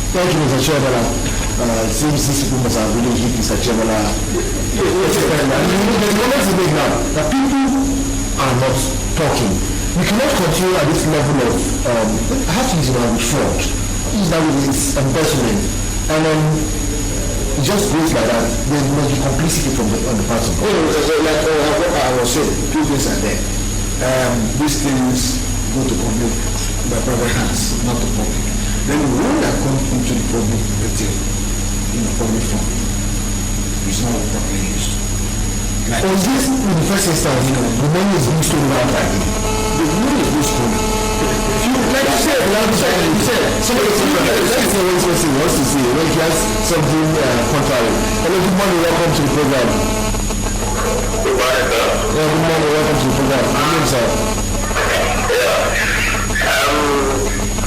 Thank you, Mr. Chairman. Seems these people must have really hit Mr. Chairman. The comments he made now, that people are not talking. We cannot continue at this level of, I have to use the word fraud. Use that with its embezzlement. And it just goes like that. There must be complicity from on the part of like what I was saying, two things are there. These things go to public by private hands, not the public. Then the one that comes into the public retail in a public form is not properly used. Like, or is this in the first instance, the money is being stolen outright? The money is being stolen. Like you said, somebody wants to see when he has something contrary. Hello, good morning, welcome to the program. Good morning, sir. Yeah, good morning, welcome to the program. My name is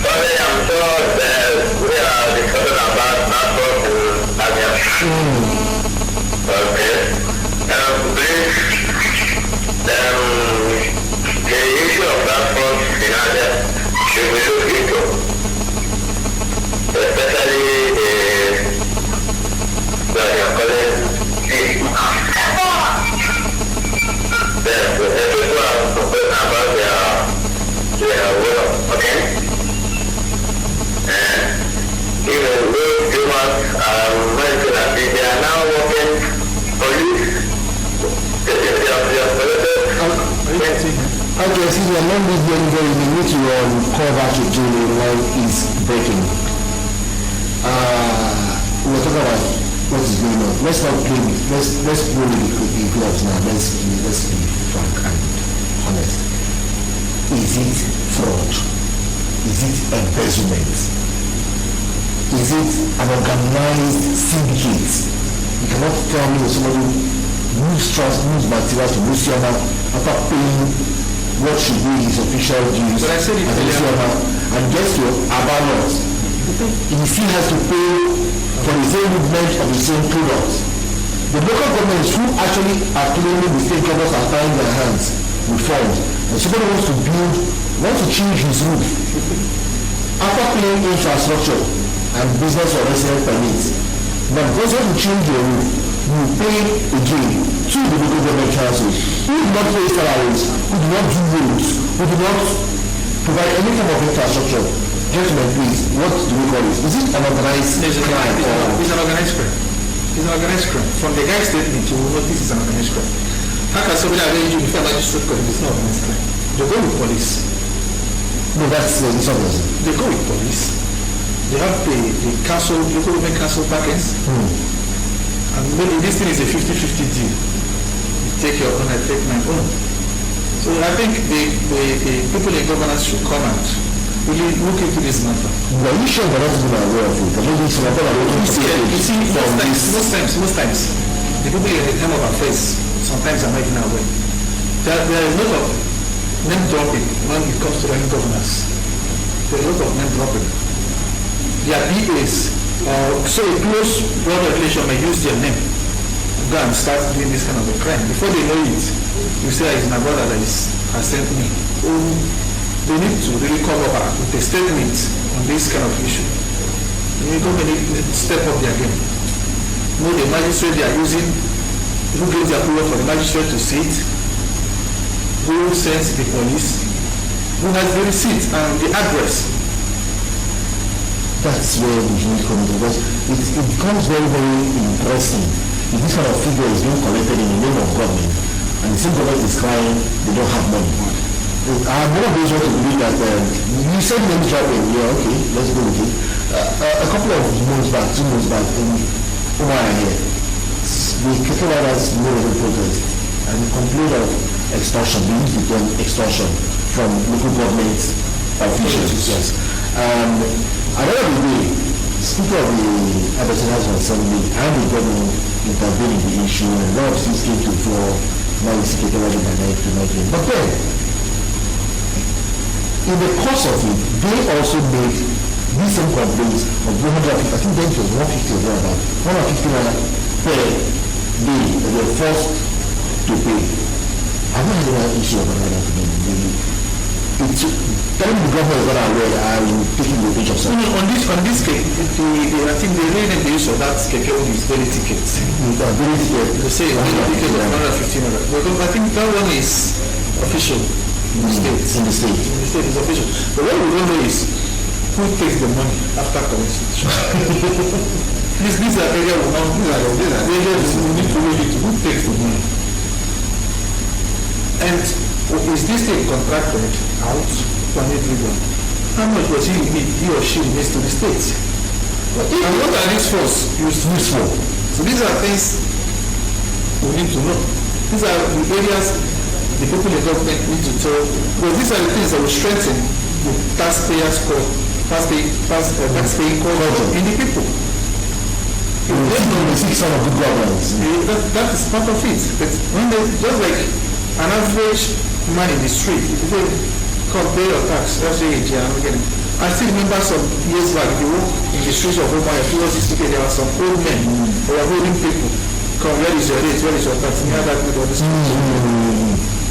Sorry, I'm sure that we are discussing about transport in Abia. Okay. Please, the issue of transport in Abia should be looked into, especially that you're calling the people are complaining about their work, okay? Even those humans mentioned that they are now working police. Okay, since we are not being very we need to call back to Julie while he's breaking. We're talking about what is going on. Let's not play with let's play with the gloves now. Let's be frank and honest. Is it fraud? Is it embezzlement? Is it an organized syndicate? You cannot tell me that somebody moves materials to Luciana after paying what should be his official dues as Luciana and gets to Abia. He still has to pay for the same movement of the same products. The local governments who actually are claiming the state governments are tying their hands with funds. And somebody wants to change his roof. After paying infrastructure and business or resident permits, but because when you change your roof, you pay again to the local government councils who do not pay salaries, who do not do roads, who do not provide any form of infrastructure. Gentlemen, please, what do we call it? Is it an organized crime? It's an organized crime. It's an organized crime. From the guy's statement, you will notice it's an organized crime. How can somebody arrange you before magistrate court if it's not organized crime? They go with police. No, that's disorganized. They go with police. They have the council, local government council packets. And maybe this thing is a 50-50 deal. You take your own, I take my own. So I think the people in governance should come out. Really look into this matter. Are you sure that that's been aware of it? You see, most times, the people in the time of affairs sometimes are not even aware. There is a lot of name dropping when it comes to running governance. There is a lot of name dropping. Their PAs, so a close blood relation may use their name to go and start doing this kind of a crime. Before they know it, you say it's my brother that has sent me. They need to really come up with a statement on this kind of issue. The government need to step up their game. Know the magistrate they are using, who gives the approval for the magistrate to see it, who sends the police, who has the receipt and the address. That's where we need to come to, because it becomes very, very interesting if this kind of figure is being collected in the name of government and the same government is crying they don't have money. I'm one of those who believe that you said name dropping, yeah, okay, let's go with it. A couple of months back, 2 months back, in Umar here, the cattle riders made a protest and complained of extortion. They used the term extortion from local government officials. Yes. At the end of the day, speaker of the Abia Assembly and the government intervened in the issue, and a lot of things came to the floor. Now we see cattle riding by night to night. But then, in the course of it, they also made these same complaints of 150, I think then it was 150 or about 150 per day that they were forced to pay. I've not had an issue about that. telling the government that I will take it with a pinch of salt. On this cake, I think the reason the use of that cake is very ticket. Very ticket. They say it's $115. Because I think that one is official in the state. In the state. In the state is official. But what we don't know is who takes the money after constitution. These are areas we know. These are areas we need to look into. Who takes the money? And is this thing contracted out to an individual? How much was he or she needs to the state? And what are these funds used for? So these are things we need to know. These are the areas the people in the government need to tell. Because these are the things that will strengthen the taxpaying culture in the people. The seek some of good governance. That is part of it. But when they just like an average man in the street, if they come pay your tax, I still remember some years back, if you walk in the streets of Roma, towards the city, there were some old men who were holding people. Come, where is your rate? Where is your tax? Near that people on the street.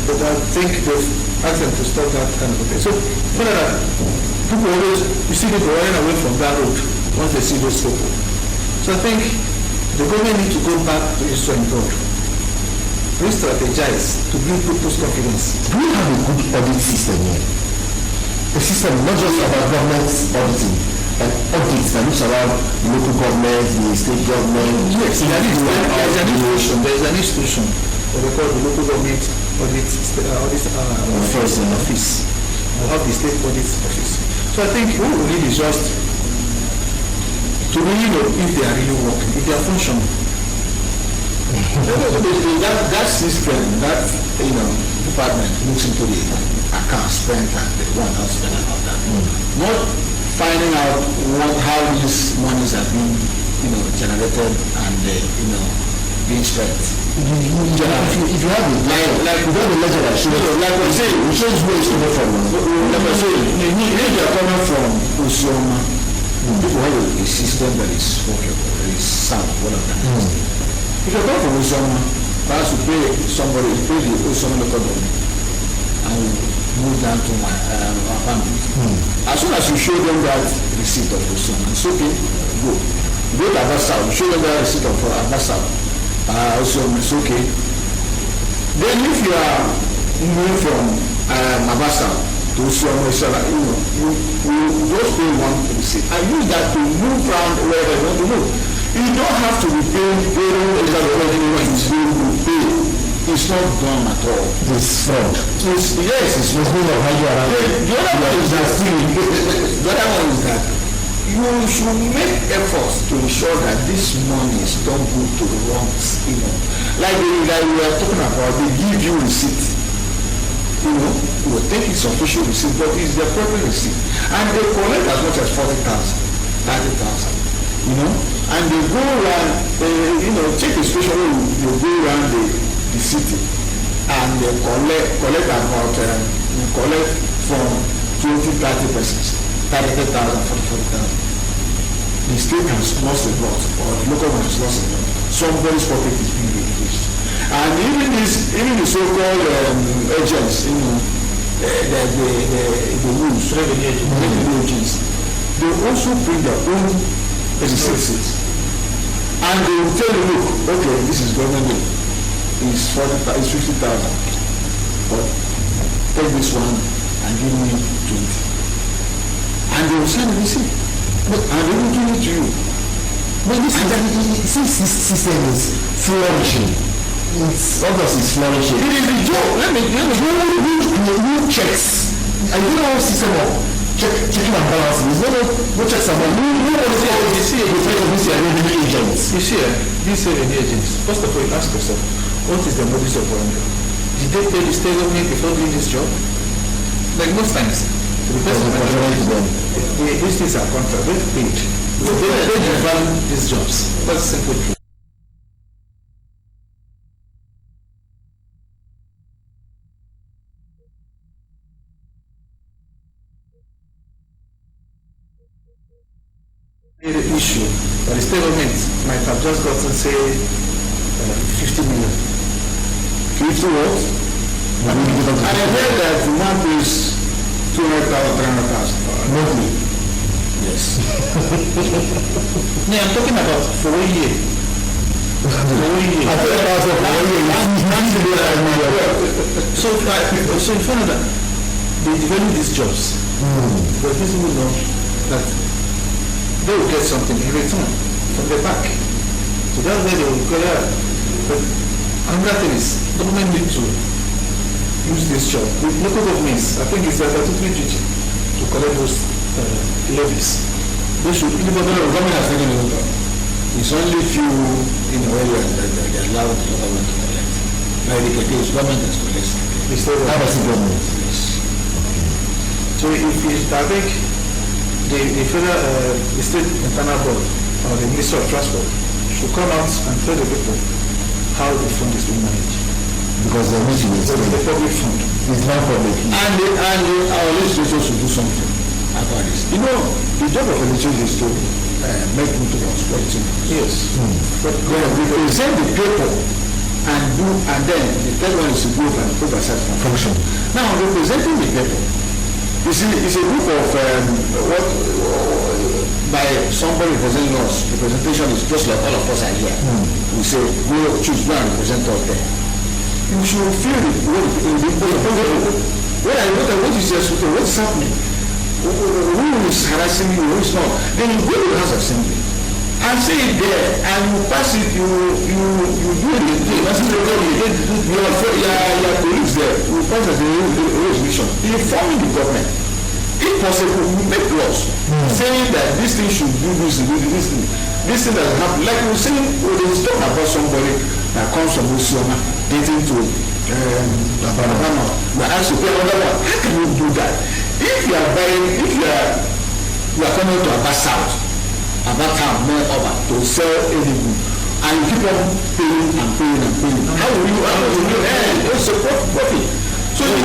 But I think they've asked them to stop that kind of thing. So, people always, you see people running away from that road once they see those people. So I think the government needs to go back to its drawing board. Re-strategize to build people's confidence. Do we have a good audit system here? A system not just about government auditing, but audits that looks around the local government, the state government. Yes, there is an institution what they call the local government audit office. We have the state audit office. So I think what we need is just to really know if they are really working, if they are functioning. that system, that department looks into the account spent and the one not spent and all that. Not finding out how these monies have been, generated and being spent. If you have a ledger that shows, like I say, it shows where it's coming from. Like I say, if you are coming from Osioma, people have a system that is workable, that is sound, all of that. If you come from Osioma, perhaps you pay somebody, you pay the Osioma local government, and you move down to my family. As soon as you show them that receipt of Osioma, it's okay, go. Go to Abia, you show them that receipt of Abia. Osioma, it's okay. Then if you are moving from Abia to Osioma, you just pay one receipt and use that to move around wherever you want to move. You don't have to be paying it's not done at all. It's fraud. Yes, it's not going to how you are. The other one is that you should make efforts to ensure that this money is don't go to the wrong, like we were talking about, they give you receipt. You will think it's official receipt, but it's the proper receipt. And they collect as much as 40,000, 30,000. And they go around, take a special way, they go around the city and they collect about, collect from 20-30 persons, 30,000, 40,000. The state has lost a lot, or the local one has lost a lot. Somebody's pocket is being reduced. And even the so-called agents, the rules, revenue agents, they also bring their own receipts. And they will tell you, look, okay, this is government loan. It's 50,000. But take this one and give me 20. And they will send a receipt. And they will give it to you. But this system is flourishing. It's obviously flourishing. It is the joke. Let me who checks? I don't know system of checking and balancing. No checks and balances. You see, these revenue agents, first of all, you ask yourself, what is the modus operandi? Did they pay the state government before doing this job? Like most times, the person these things are contract, they paid. So they value these jobs. That's simple truth. The issue that the state government might have just gotten, say, 50 million. 50 what? And I heard that one pays 200,000, 300,000 monthly. Yes. No, I'm talking about for 1 year. For 1 year. I thought about it for 1 year. So in front of that, they develop these jobs. But people know that they will get something in return from the bank. So that's why they will go there. But another thing is, government need to use this job. With local governments, I think it's a statutory duty to collect those levies. They should, the government has taken it over. It's only few in areas that they allow the government to collect. Like the case, government has collected. How does the government? Yes. So if I think the federal, the state internal board or the Ministry of Transport should come out and tell the people how the fund is being managed. Because the meeting is the public fund. It's not public. And our legislators should do something about this. You know, the job of a legislator is to make people constructive. Yes. But when we present the paper and then the third one is to go and oversight function. Now, representing the paper, you see, it's a group of by somebody representing us. The presentation is just like all of us are here. We say, we choose one and represent us there. You should feel it. What is your situation? What is happening? Who is harassing you? Who is not? Then you go to the House of Assembly and say it there, and you pass it. You do it. Your colleagues there. You pass as a resolution informing the government. If possible, we make laws saying that this thing should do this thing. This thing doesn't happen. Like we were saying, we were talking about somebody that comes from Osioma dating to Alabama. We ask you, how can you do that? If you are buying, you are coming to Abia South, Abia Town, more over to sell anything, and you keep on paying and paying and paying. How will you support profit? So it is the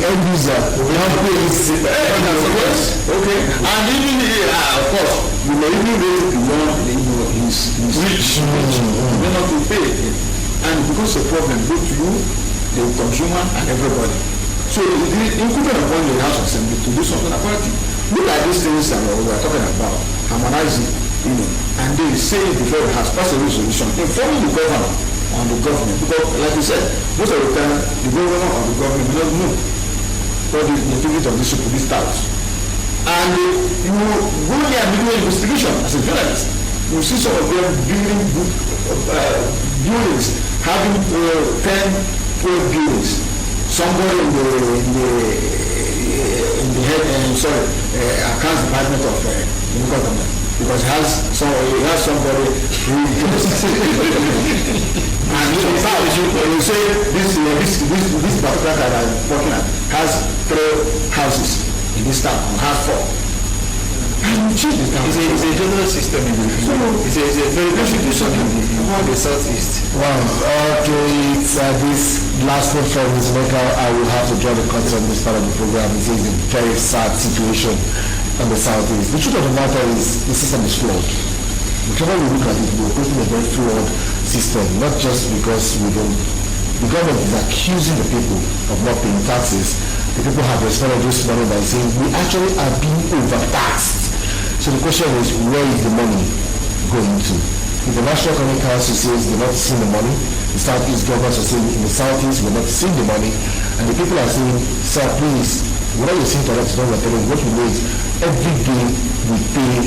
end user okay, and even of course you may even raise beyond his rich may not to pay and because the problem go to you, the consumer and everybody. So the incumbent upon the House Assembly to do something about it. Look at these things that we are talking about, harmonizing, and they say before the House pass a resolution informing the governor on the government, because like you said, most of the time the governor or the government will not know what the activity of this house. And you go there and do an investigation as a journalist. You see some of them building buildings, having 10, 12 buildings. Somebody in the head accounts department of the government. Because he has somebody who and you say this particular that I'm working at has 3 houses in this town and has 4. And you change the town. It's a general system in the it's a very good situation in the southeast. Wow, okay, this last one from Ms. Mecca, I will have to draw the concern in this part of the program. It is a very sad situation in the southeast. The truth of the matter is the system is flawed. Whichever we look at it, we're putting a very flawed system, not just because the government is accusing the people of not paying taxes. The people have responded this money by saying we actually are being overtaxed. So the question is, where is the money going to? If the National Economic Council says they're not seeing the money, the Southeast governments are saying in the Southeast we're not seeing the money, and the people are saying, sir, please, whatever you're saying to us, don't let what we know is every day we pay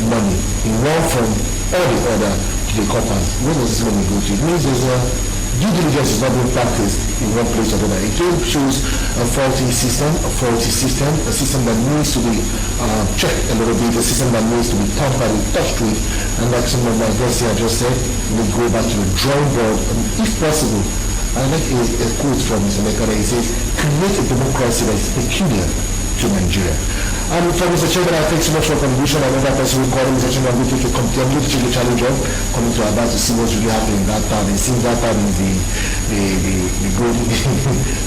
money in one form or the other to the coppers. Where does this money go to? It means there's a due diligence is not being practiced in one place or another. It shows a faulty system, a system that needs to be checked a little bit, a system that needs to be tampered and touched with. And like some of my guests here just said, we go back to the drawing board, and if possible, I like a quote from Mr. Mekara. He says, create a democracy that is peculiar to Nigeria. And from Mr. Chairman, I thank so much for your contribution. I know that person recording Mr. Chairman, I'm going to take a challenge of coming to Abia to see what's really happening in that town. It seems that town is the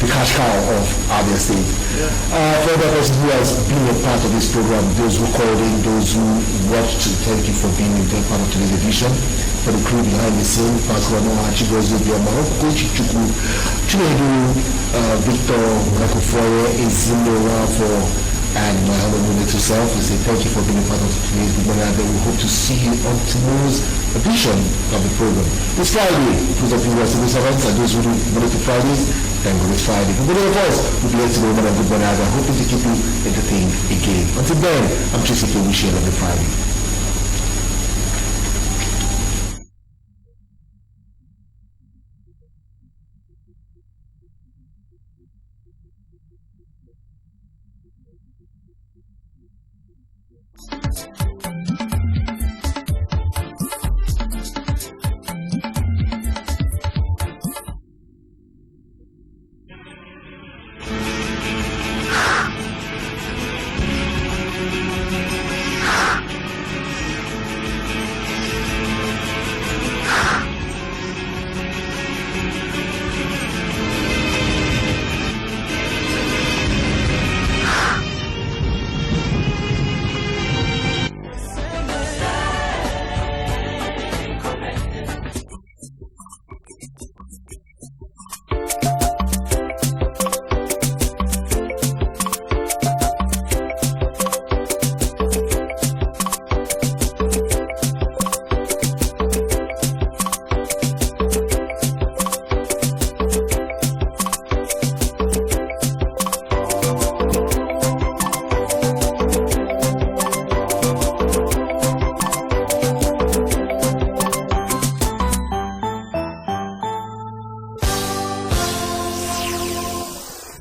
cash cow of Abia State. For that person who has been a part of this program, those who called in, those who watched, thank you for being a part of today's edition. for the crew behind the scene, Pastor Noah Chigozo Bioma, Coach Chuku, Chinedu, Victor Nakufore, Izimura for, and my honorable to self. We say thank you for being a part of today's Good Morning Abia. We hope to see you on tomorrow's edition of the program. It's Friday. Those of you who are civil servants and those who do Monday to Fridays, thank God it's Friday. For many of us, we'll be here today on Good Morning Abia, hoping to keep you entertained again. Until then, I'm Tracy K. Wish you a lovely Friday.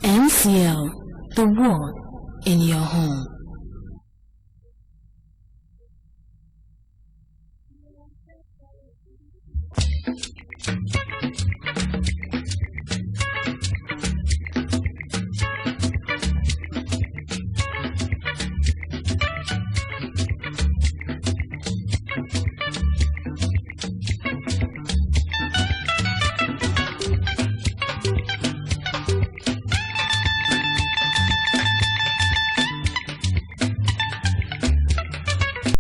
MCL, the one in your home.